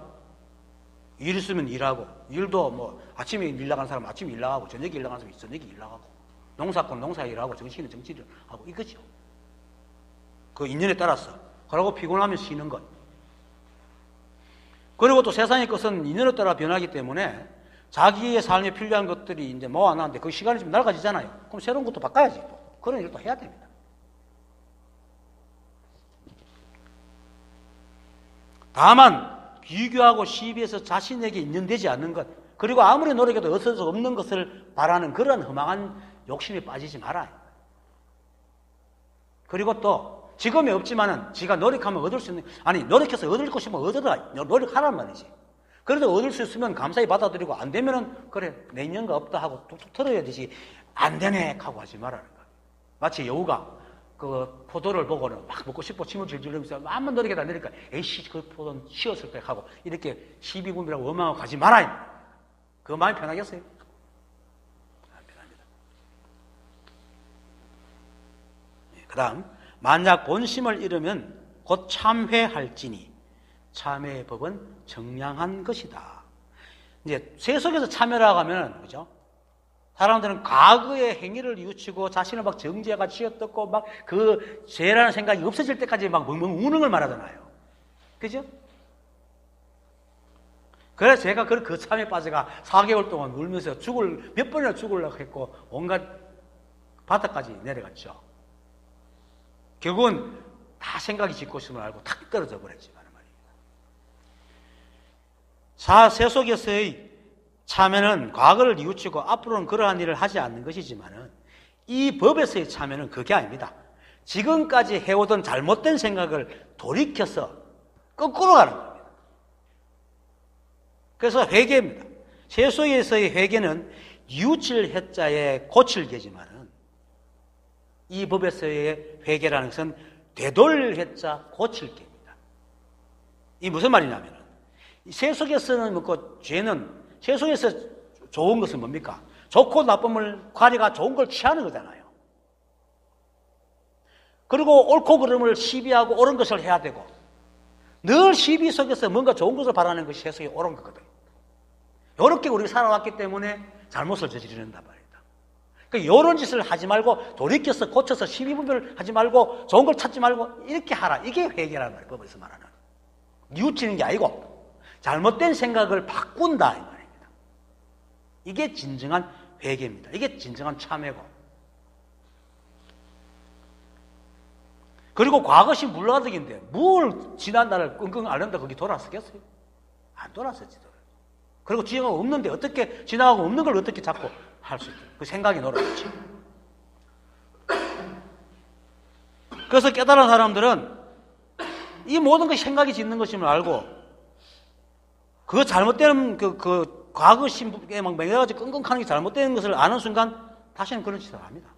일 있으면 일하고, 일도 아침에 일 나가는 사람은 아침에 일 나가고, 저녁에 일 나가는 사람은 저녁에 일 나가고, 농사꾼 농사 일하고, 정치인은 정치를 하고, 이거죠. 그 인연에 따라서. 그러고 피곤하면 쉬는 것. 그리고 또 세상의 것은 인연에 따라 변하기 때문에 자기의 삶에 필요한 것들이 이제 모아놨는데 그 시간이 좀 낡아지잖아요. 그럼 새로운 것도 바꿔야지. 또. 그런 일도 해야 됩니다. 다만 비교하고 시비해서 자신에게 인연되지 않는 것, 그리고 아무리 노력해도 어쩔 수 없는 것을 바라는 그런 허망한 욕심에 빠지지 말아요. 그리고 또 지금이 없지만은 지가 노력하면 얻을 수 있는, 아니 노력해서 얻을 것이면 얻어라. 노력하란 말이지. 그래도 얻을 수 있으면 감사히 받아들이고 안 되면은 그래 내 인연가 없다 하고 툭툭 털어야 되지. 안 되네 하고 하지 말라는 거야. 마치 여우가 그 포도를 보고는 막 먹고 싶어 침을 질질 흘리면서 아무 노력해도 안 되니까 에이씨 그 포도는 쉬었을 때 하고 이렇게 시비분비라고 원망하고 가지 말아요. 그 마음이 편하겠어요? 안 편합니다. 그 다음 만약 본심을 잃으면 곧 참회할지니 참회의 법은 정량한 것이다. 이제 세속에서 참회라고 하면 그죠? 사람들은 과거의 행위를 뉘우치고 자신을 막 정죄가 쥐어뜯고 막 그 죄라는 생각이 없어질 때까지 막 멍멍 우는 걸 말하잖아요. 그죠? 그래서 제가 그 참에 빠져가 4개월 동안 울면서 몇 번이나 죽으려고 했고 온갖 바닥까지 내려갔죠. 결국은 다 생각이 짓고 있음을 알고 탁 떨어져 버렸지만 말입니다. 세속에서의 참회는 과거를 뉘우치고 앞으로는 그러한 일을 하지 않는 것이지만은 이 법에서의 참회는 그게 아닙니다. 지금까지 해오던 잘못된 생각을 돌이켜서 거꾸로 가는 겁니다. 그래서 회개입니다. 세속에서의 회개는 뉘우칠 해자에 고칠 개지만은 이 법에서의 회개라는 것은 되돌릴 해자 고칠 개입니다. 이 무슨 말이냐면은 세속에서는 죄는 세속에서 좋은 것은 뭡니까? 좋고 나쁨을 관리가 좋은 걸 취하는 거잖아요. 그리고 옳고 그름을 시비하고 옳은 것을 해야 되고 늘 시비 속에서 뭔가 좋은 것을 바라는 것이 세속에 옳은 거거든. 이렇게 우리가 살아왔기 때문에 잘못을 저지른단 말이다. 그러니까 이런 짓을 하지 말고 돌이켜서 고쳐서 시비분별을 하지 말고 좋은 걸 찾지 말고 이렇게 하라. 이게 회개라는 말이에요. 법에서 말하는. 뉘우치는 게 아니고 잘못된 생각을 바꾼다 이 말입니다. 이게 진정한 회개입니다. 이게 진정한 참회고. 그리고 과거시 물러가득인데 뭘 지난 날을 끙끙 앓는다 거기 돌아서겠어요? 안 돌아서지. 그리고 지나가고 없는데 어떻게 지나가고 없는 걸 어떻게 자꾸 할 수 있죠? 그 생각이 놀아있지. 그래서 깨달은 사람들은 이 모든 것이 생각이 짓는 것임을 알고 그 잘못된 그 과거 신부에 막 맹해가지고 끙끙하는 게 잘못된 것을 아는 순간 다시는 그런 짓을 안 합니다.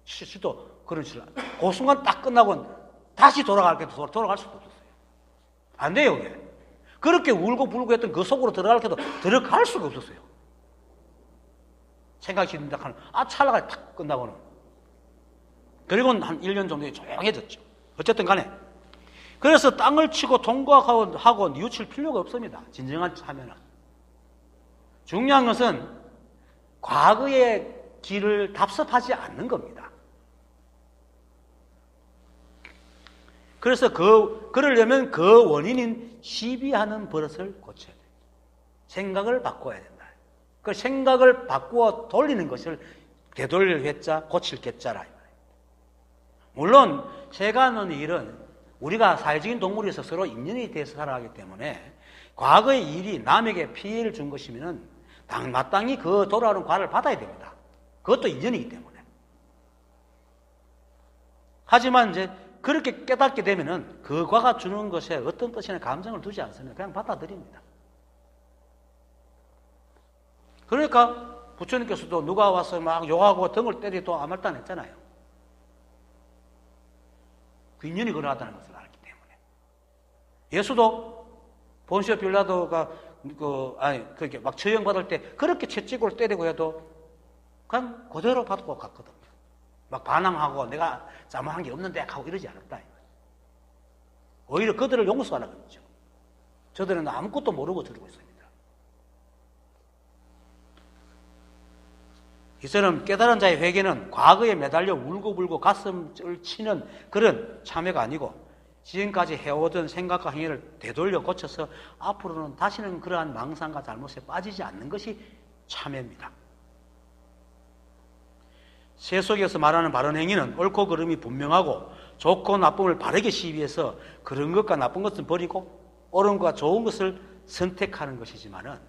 실수도 그런 짓을 그 순간 딱 끝나고 다시 돌아갈 수도 없었어요. 안 돼요, 이게. 그렇게 울고 불고 했던 그 속으로 들어갈 때도 들어갈 수가 없었어요. 생각이 든다 하는 찰나가 탁 끝나고는. 그리고는 한 1년 정도 조용해졌죠. 어쨌든 간에. 그래서 땅을 치고 통과하고 뉘우칠 필요가 없습니다. 진정한 참여는. 중요한 것은 과거의 길을 답습하지 않는 겁니다. 그래서 그러려면 그 원인인 시비하는 버릇을 고쳐야 돼요. 생각을 바꿔야 된다. 그 생각을 바꾸어 돌리는 것을 되돌릴 회자, 고칠 개자라. 물론 제가 하는 일은 우리가 사회적인 동물에서 서로 인연이 돼서 살아가기 때문에 과거의 일이 남에게 피해를 준 것이면 마땅히 그 돌아오는 과를 받아야 됩니다. 그것도 인연이기 때문에. 하지만 이제 그렇게 깨닫게 되면은 그 과가 주는 것에 어떤 뜻이나 감정을 두지 않습니다. 그냥 받아들입니다. 그러니까 부처님께서도 누가 와서 막 욕하고 등을 때리도 아무 말도 안 했잖아요. 그 인연이 그러하다는 것을 알기 때문에. 예수도 본시오 빌라도가 그렇게 막 처형받을 때 그렇게 채찍으로 때리고 해도 그냥 그대로 받고 갔거든요. 막 반항하고 내가 잘못한 게 없는데 하고 이러지 않았다. 오히려 그들을 용서하라고 했죠. 저들은 아무것도 모르고 저러고 있습니다. 이처럼 깨달은 자의 회개는 과거에 매달려 울고불고 가슴을 치는 그런 참회가 아니고 지금까지 해오던 생각과 행위를 되돌려 고쳐서 앞으로는 다시는 그러한 망상과 잘못에 빠지지 않는 것이 참회입니다. 세속에서 말하는 바른 행위는 옳고 그름이 분명하고 좋고 나쁨을 바르게 시비해서 그런 것과 나쁜 것은 버리고 옳은과 좋은 것을 선택하는 것이지만은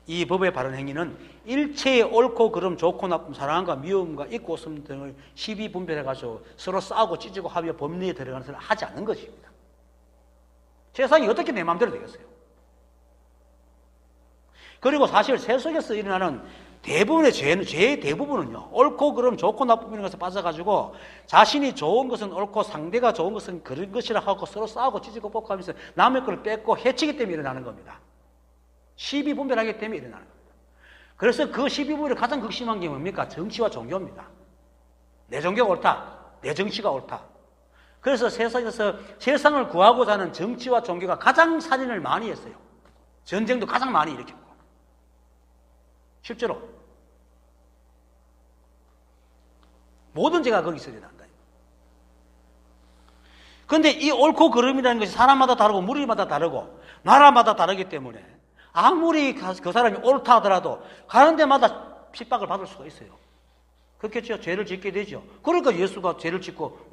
이 법의 바른 행위는 일체의 옳고 그름, 좋고 나쁨, 사랑과 미움과 있고 없음 등을 시비 분별해가지고 서로 싸우고 찢고 하며 법리에 들어가는 것을 하지 않는 것입니다. 세상이 어떻게 내 마음대로 되겠어요? 그리고 사실 세속에서 일어나는 대부분의 죄의 대부분은요, 옳고 그름, 좋고 나쁨 이런 것에 빠져가지고 자신이 좋은 것은 옳고 상대가 좋은 것은 그런 것이라 하고 서로 싸우고 찢고 뽑고 하면서 남의 걸 뺏고 해치기 때문에 일어나는 겁니다. 시비 분별하기 때문에 일어나는 겁니다. 그래서 그 시비 분별이 가장 극심한 게 뭡니까? 정치와 종교입니다. 내 종교가 옳다, 내 정치가 옳다. 그래서 세상에서 세상을 구하고자 하는 정치와 종교가 가장 살인을 많이 했어요. 전쟁도 가장 많이 일으켰고. 실제로 모든 죄가 거기서 일어난다. 그런데 이 옳고 그름이라는 것이 사람마다 다르고 무리마다 다르고 나라마다 다르기 때문에 아무리 그 사람이 옳다 하더라도 가는 데마다 핍박을 받을 수가 있어요. 그렇겠죠. 죄를 짓게 되죠. 그러니까 예수가 죄를 짓고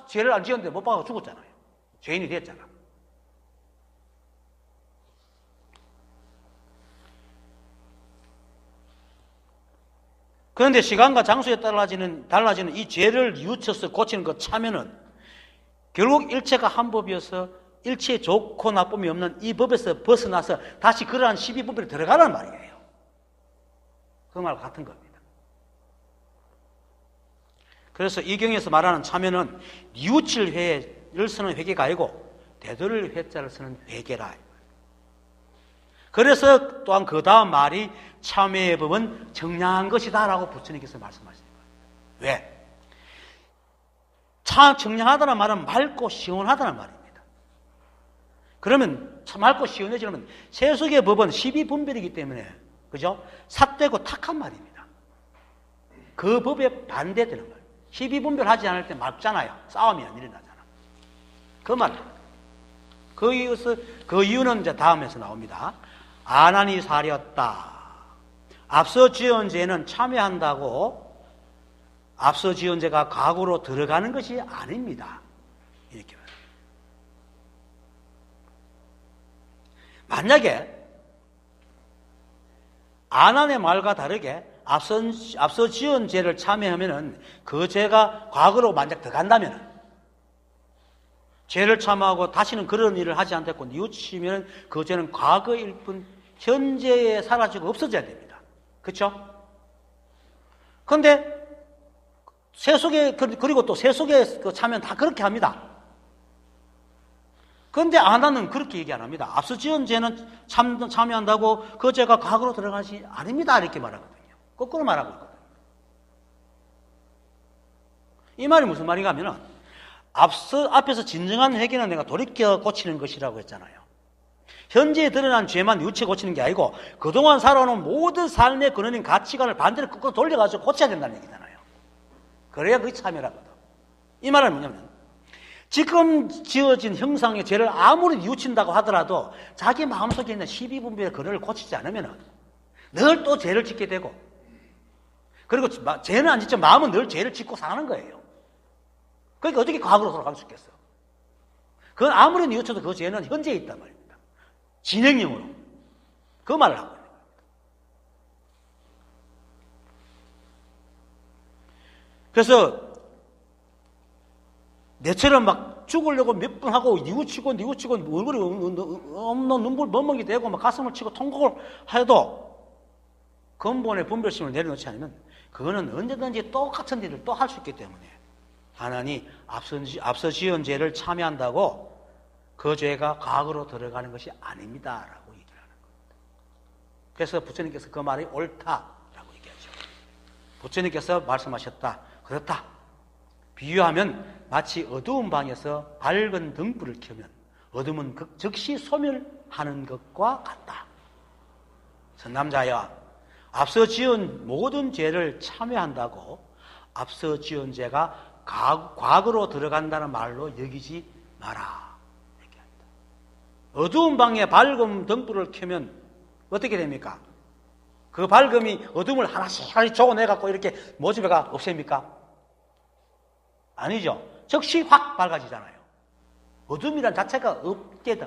죄를 안 지었는데 못 박아 죽었잖아요. 죄인이 됐잖아. 그런데 시간과 장소에 달라지는 이 죄를 뉘우쳐서 고치는 것 참여는 결국 일체가 한 법이어서 일체에 좋고 나쁨이 없는 이 법에서 벗어나서 다시 그러한 12법에 들어가라는 말이에요. 그 말과 같은 겁니다. 그래서 이 경에서 말하는 참여는 뉘우칠 회를 쓰는 회개가 아니고 되돌릴 회자를 쓰는 회개라. 그래서 또한 그 다음 말이 참회의 법은 정량한 것이다 라고 부처님께서 말씀하시는 거예요. 왜? 정량하다는 말은 맑고 시원하다는 말입니다. 그러면 맑고 시원해지려면 세속의 법은 시비분별이기 때문에 그죠? 삿되고 탁한 말입니다. 그 법에 반대되는 거예요. 시비분별하지 않을 때 맑잖아요. 싸움이 안 일어나잖아. 그 말. 그 이유는 이제 다음에서 나옵니다. 아난이 사렸다. 앞서 지은 죄는 참회한다고 앞서 지은 죄가 과거로 들어가는 것이 아닙니다. 이렇게 말해요. 만약에 아난의 말과 다르게 앞서 지은 죄를 참회하면은 그 죄가 과거로 만약 들어간다면은 죄를 참하고 다시는 그런 일을 하지 않겠고 뉘우치면 그 죄는 과거일 뿐 현재에 사라지고 없어져야 됩니다. 그렇죠? 그런데 세속에 그리고 또 세속에 참여는 다 그렇게 합니다. 그런데 아나는 그렇게 얘기 안 합니다. 앞서 지은 죄는 참여한다고 그 죄가 과거로 들어가지 아닙니다. 이렇게 말하거든요. 거꾸로 말하고 있거든요. 이 말이 무슨 말인가 하면은 앞에서 진정한 회개는 내가 돌이켜 고치는 것이라고 했잖아요. 현재 드러난 죄만 뉘우쳐 고치는 게 아니고 그동안 살아온 모든 삶의 근원인 가치관을 반대로 거꾸로 돌려가지고 고쳐야 된다는 얘기잖아요. 그래야 그게 참여라거든. 이 말은 뭐냐면 지금 지어진 형상의 죄를 아무리 뉘우친다고 하더라도 자기 마음속에 있는 12분별의 근원을 고치지 않으면 늘 또 죄를 짓게 되고, 그리고 죄는 안 짓죠. 마음은 늘 죄를 짓고 사는 거예요. 그러니까 어떻게 과거로 돌아갈 수 있겠어? 그건 아무리 뉘우쳐도 그 죄는 현재에 있단 말입니다. 진행형으로. 그 말을 하고 있는 겁니다. 그래서 내처럼 막 죽으려고 몇 번 하고 뉘우치고 얼굴이 없는 눈물 멍멍이 되고 막 가슴을 치고 통곡을 해도 근본의 분별심을 내려놓지 않으면 그거는 언제든지 똑같은 일을 또 할 수 있기 때문에 하나님 앞서 지은 죄를 참여한다고 그 죄가 과거로 들어가는 것이 아닙니다라고 얘기를 하는 겁니다. 그래서 부처님께서 그 말이 옳다라고 얘기하죠. 부처님께서 말씀하셨다. 그렇다. 비유하면 마치 어두운 방에서 밝은 등불을 켜면 어둠은 즉시 소멸하는 것과 같다. 선남자야, 앞서 지은 모든 죄를 참여한다고 앞서 지은 죄가 과거로 들어간다는 말로 여기지 마라. 얘기합니다. 어두운 방에 밝은 등불을 켜면 어떻게 됩니까? 그 밝음이 어둠을 하나씩 쪼개내갖고 이렇게 모집해가 없앱니까? 아니죠. 즉시 확 밝아지잖아요. 어둠이란 자체가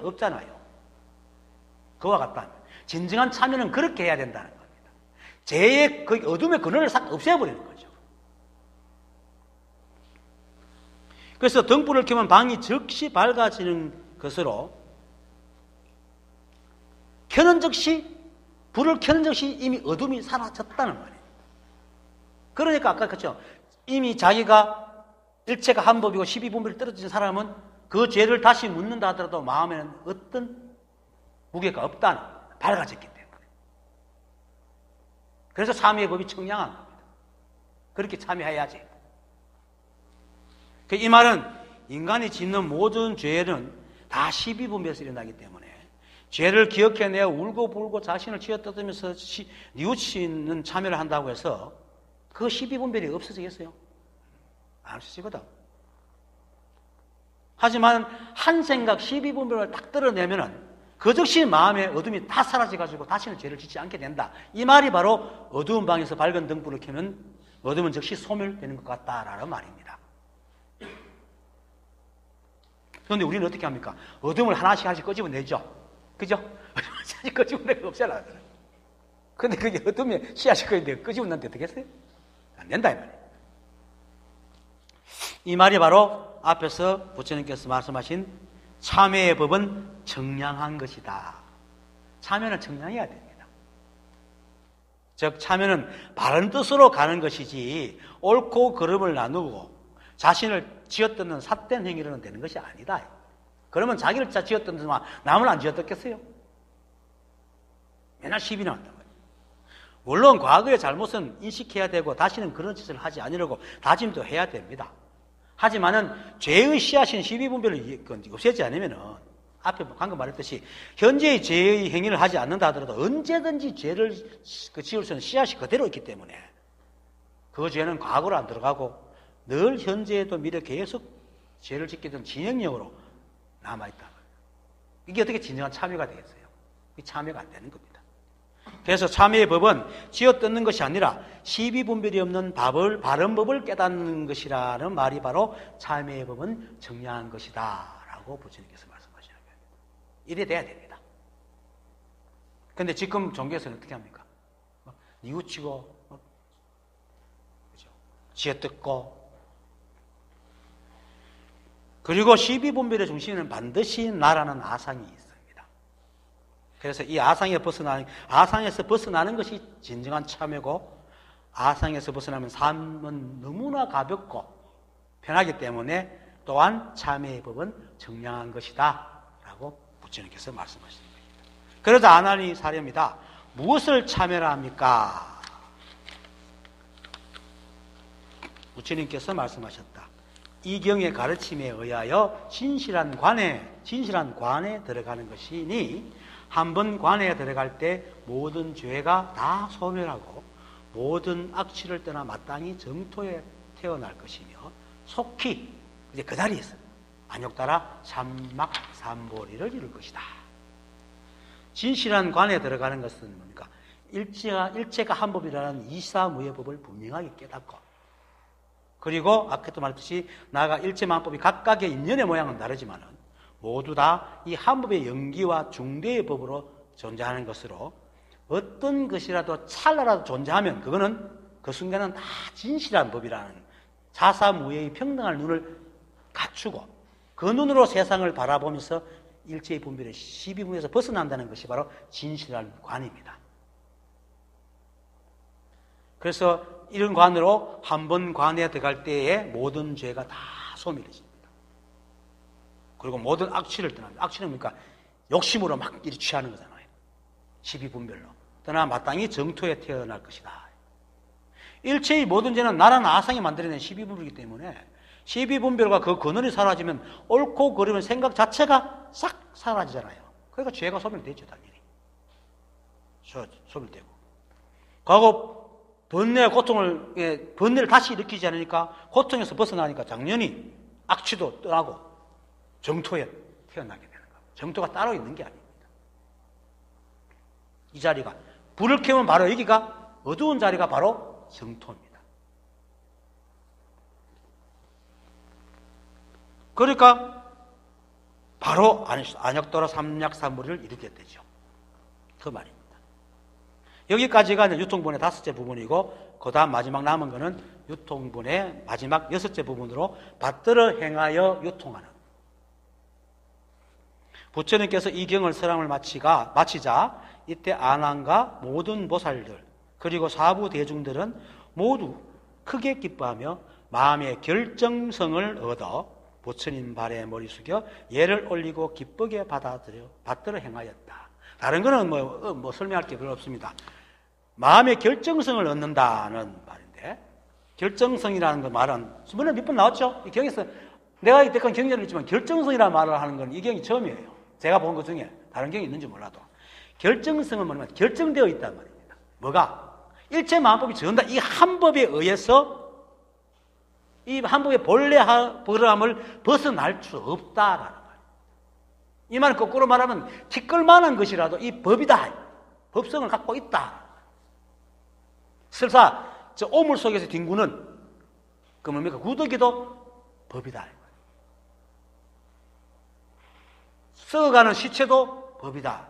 없잖아요. 그와 같다. 진정한 참여는 그렇게 해야 된다는 겁니다. 죄의 그 어둠의 근원을 싹 없애버리는 거죠. 그래서 등불을 켜면 방이 즉시 밝아지는 것으로 불을 켜는 즉시 이미 어둠이 사라졌다는 말이에요. 그러니까 아까 그랬죠. 이미 자기가 일체가 한 법이고 12분별이 떨어진 사람은 그 죄를 다시 묻는다 하더라도 마음에는 어떤 무게가 없다는, 밝아졌기 때문에. 그래서 참여의 법이 청량한 겁니다. 그렇게 참여해야지. 이 말은 인간이 짓는 모든 죄는 다 12분별에서 일어나기 때문에 죄를 기억해내어 울고불고 자신을 쥐어뜯으면서 뉘우치는 참여를 한다고 해서 그 12분별이 없어지겠어요? 안 없어지거든. 하지만 한 생각 12분별을 딱 떨어내면은 그 즉시 마음의 어둠이 다 사라져가지고 다시는 죄를 짓지 않게 된다. 이 말이 바로 어두운 방에서 밝은 등불을 켜면 어둠은 즉시 소멸되는 것 같다라는 말입니다. 그런데 우리는 어떻게 합니까? 어둠을 하나씩 끄집어내죠. 그죠? 하나씩 끄집어내고 없애라. 근데 그게 어둠에 씨앗이 끄집어내는데 어떻게 했어요? 안 된다 이 말이에요. 이 말이 바로 앞에서 부처님께서 말씀하신 참회의 법은 청량한 것이다. 참회는 청량해야 됩니다. 즉 참회는 바른 뜻으로 가는 것이지 옳고 그름을 나누고 자신을 쥐어뜯는 삿된 행위로는 되는 것이 아니다. 그러면 자기를 쥐어뜯는 동안 남을 안 쥐어뜯겠어요? 맨날 시비나 한단 말이에요. 물론 과거의 잘못은 인식해야 되고 다시는 그런 짓을 하지 않으려고 다짐도 해야 됩니다. 하지만은 죄의 씨앗인 12분별을 없애지 않으면은 앞에 방금 말했듯이 현재의 죄의 행위를 하지 않는다 하더라도 언제든지 죄를 지을 수 있는 씨앗이 그대로 있기 때문에 그 죄는 과거로 안 들어가고 늘 현재에도 미래 계속 죄를 짓게 되는 진행력으로 남아있다. 이게 어떻게 진정한 참여가 되겠어요? 이게 참여가 안 되는 겁니다. 그래서 참여의 법은 쥐어뜯는 것이 아니라 12분별이 없는 바른 법을 깨닫는 것이라는 말이 바로 참여의 법은 정량한 것이다 라고 부처님께서 말씀하시는 거예요. 이래 돼야 됩니다. 그런데 지금 종교에서는 어떻게 합니까? 뉘우치고 그렇죠? 쥐어뜯고 그리고 12분별의 중심에는 반드시 나라는 아상이 있습니다. 그래서 이 아상에서 벗어나는 것이 진정한 참여고 아상에서 벗어나면 삶은 너무나 가볍고 편하기 때문에 또한 참여의 법은 정량한 것이다 부처님께서 말씀하시는 겁니다. 그러자 아나니 사렴이다. 무엇을 참여라 합니까? 부처님께서 말씀하셨다. 이 경의 가르침에 의하여 진실한 관에 들어가는 것이니 한 번 관에 들어갈 때 모든 죄가 다 소멸하고 모든 악취를 떠나 마땅히 정토에 태어날 것이며 속히 이제 그 자리에서 안욕따라 삼막삼보리를 이룰 것이다. 진실한 관에 들어가는 것은 뭡니까? 일체가 한 법이라는 이사무예법을 분명하게 깨닫고, 그리고 아까도 말했듯이 나아가 일체만법이 각각의 인연의 모양은 다르지만은 모두 다 이 한 법의 연기와 중대의 법으로 존재하는 것으로 어떤 것이라도 찰나라도 존재하면 그거는 그 순간은 다 진실한 법이라는 사사무예의 평등한 눈을 갖추고 그 눈으로 세상을 바라보면서 일체의 분별의 12분에서 벗어난다는 것이 바로 진실한 관입니다. 그래서 이런 관으로 한 번 관에 들어갈 때에 모든 죄가 다 소멸해집니다. 그리고 모든 악취를 떠납니다. 악취는 뭡니까? 욕심으로 막 이리 취하는 거잖아요. 12분별로. 떠나 마땅히 정토에 태어날 것이다. 일체의 모든 죄는 나라나 아상이 만들어낸 12분별이기 때문에 12분별과 그 근원이 사라지면 옳고 그르면 생각 자체가 싹 사라지잖아요. 그러니까 죄가 소멸되죠, 당연히. 소멸되고. 과거 번뇌와 고통을, 번뇌를 다시 일으키지 않으니까 고통에서 벗어나니까 당연히 악취도 떠나고 정토에 태어나게 되는 거예요. 정토가 따로 있는 게 아닙니다. 이 자리가 불을 켜면 바로 여기가 어두운 자리가 바로 정토입니다. 그러니까 바로 안욕도로 삼약삼무리를 이루게 되죠. 그 말입니다. 여기까지가 이제 유통분의 5째 부분이고 그 다음 마지막 남은 거는 유통분의 마지막 6째 부분으로 받들어 행하여 유통하는. 부처님께서 이 경을 설함을 마치자 이때 안왕과 모든 보살들 그리고 사부 대중들은 모두 크게 기뻐하며 마음의 결정성을 얻어 부처님 발에 머리 숙여 예를 올리고 기쁘게 받들어 행하였다. 다른 거는 뭐 설명할 게 별로 없습니다. 마음의 결정성을 얻는다는 말인데, 결정성이라는 그 말은 수번에 몇 번 나왔죠? 이 경에서 내가 이때까지 경전을 했지만 결정성이라는 말을 하는 건 이 경이 처음이에요. 제가 본 것 중에 다른 경이 있는지 몰라도. 결정성은 뭐냐면 결정되어 있단 말입니다. 뭐가? 일체 마음법이 전다. 이 한 법에 의해서 이 한 법의 본래 버릇함을 벗어날 수 없다라는 말이에요. 이 말은 거꾸로 말하면 티끌만한 것이라도 이 법이다. 법성을 갖고 있다. 설사 저 오물 속에서 뒹구는 그 뭡니까? 구더기도 법이다. 썩어가는 시체도 법이다.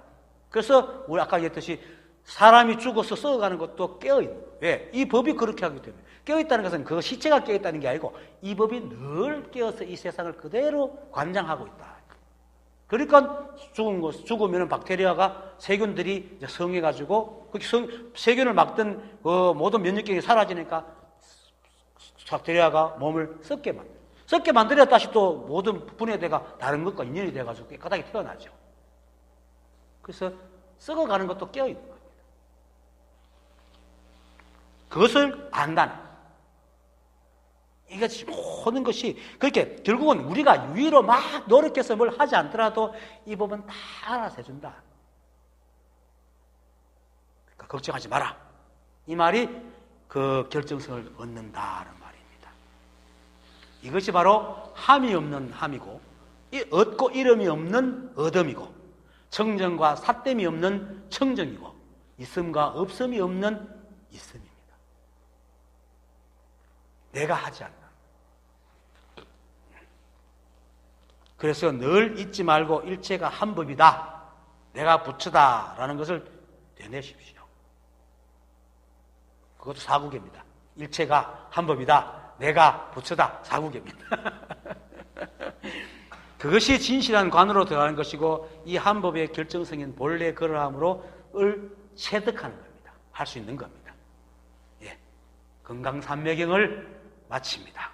그래서 우리 아까 얘기했듯이 사람이 죽어서 썩어가는 것도 깨어있는 거예요. 왜? 이 법이 그렇게 하기 때문에. 깨어있다는 것은 그 시체가 깨어있다는 게 아니고 이 법이 늘 깨어서 이 세상을 그대로 관장하고 있다. 그러니까 죽으면 박테리아가 세균들이 이제 성해가지고 세균을 막던 그 모든 면역력이 사라지니까 박테리아가 몸을 썩게 만들어요. 썩게 만들어야 다시 또 모든 분해대가 다른 것과 인연이 돼가지고 깨끗하게 태어나죠. 그래서 썩어가는 것도 깨어있는 겁니다. 그것을 안다는. 이것이 모든 것이 그렇게 결국은 우리가 유의로 막 노력해서 뭘 하지 않더라도 이 법은 다 알아서 해준다. 그러니까 걱정하지 마라. 이 말이 그 결정성을 얻는다는 말입니다. 이것이 바로 함이 없는 함이고 얻고 이름이 없는 얻음이고 청정과 삿됨이 없는 청정이고 있음과 없음이 없는 있음입니다. 내가 하지 않나. 그래서 늘 잊지 말고 일체가 한 법이다. 내가 부처다라는 것을 되뇌십시오. 그것도 사구계입니다. 일체가 한 법이다. 내가 부처다. 사구계입니다. 그것이 진실한 관으로 들어가는 것이고 이 한 법의 결정성인 본래 그러함으로 을 체득하는 겁니다. 할 수 있는 겁니다. 예, 건강삼매경을 마칩니다.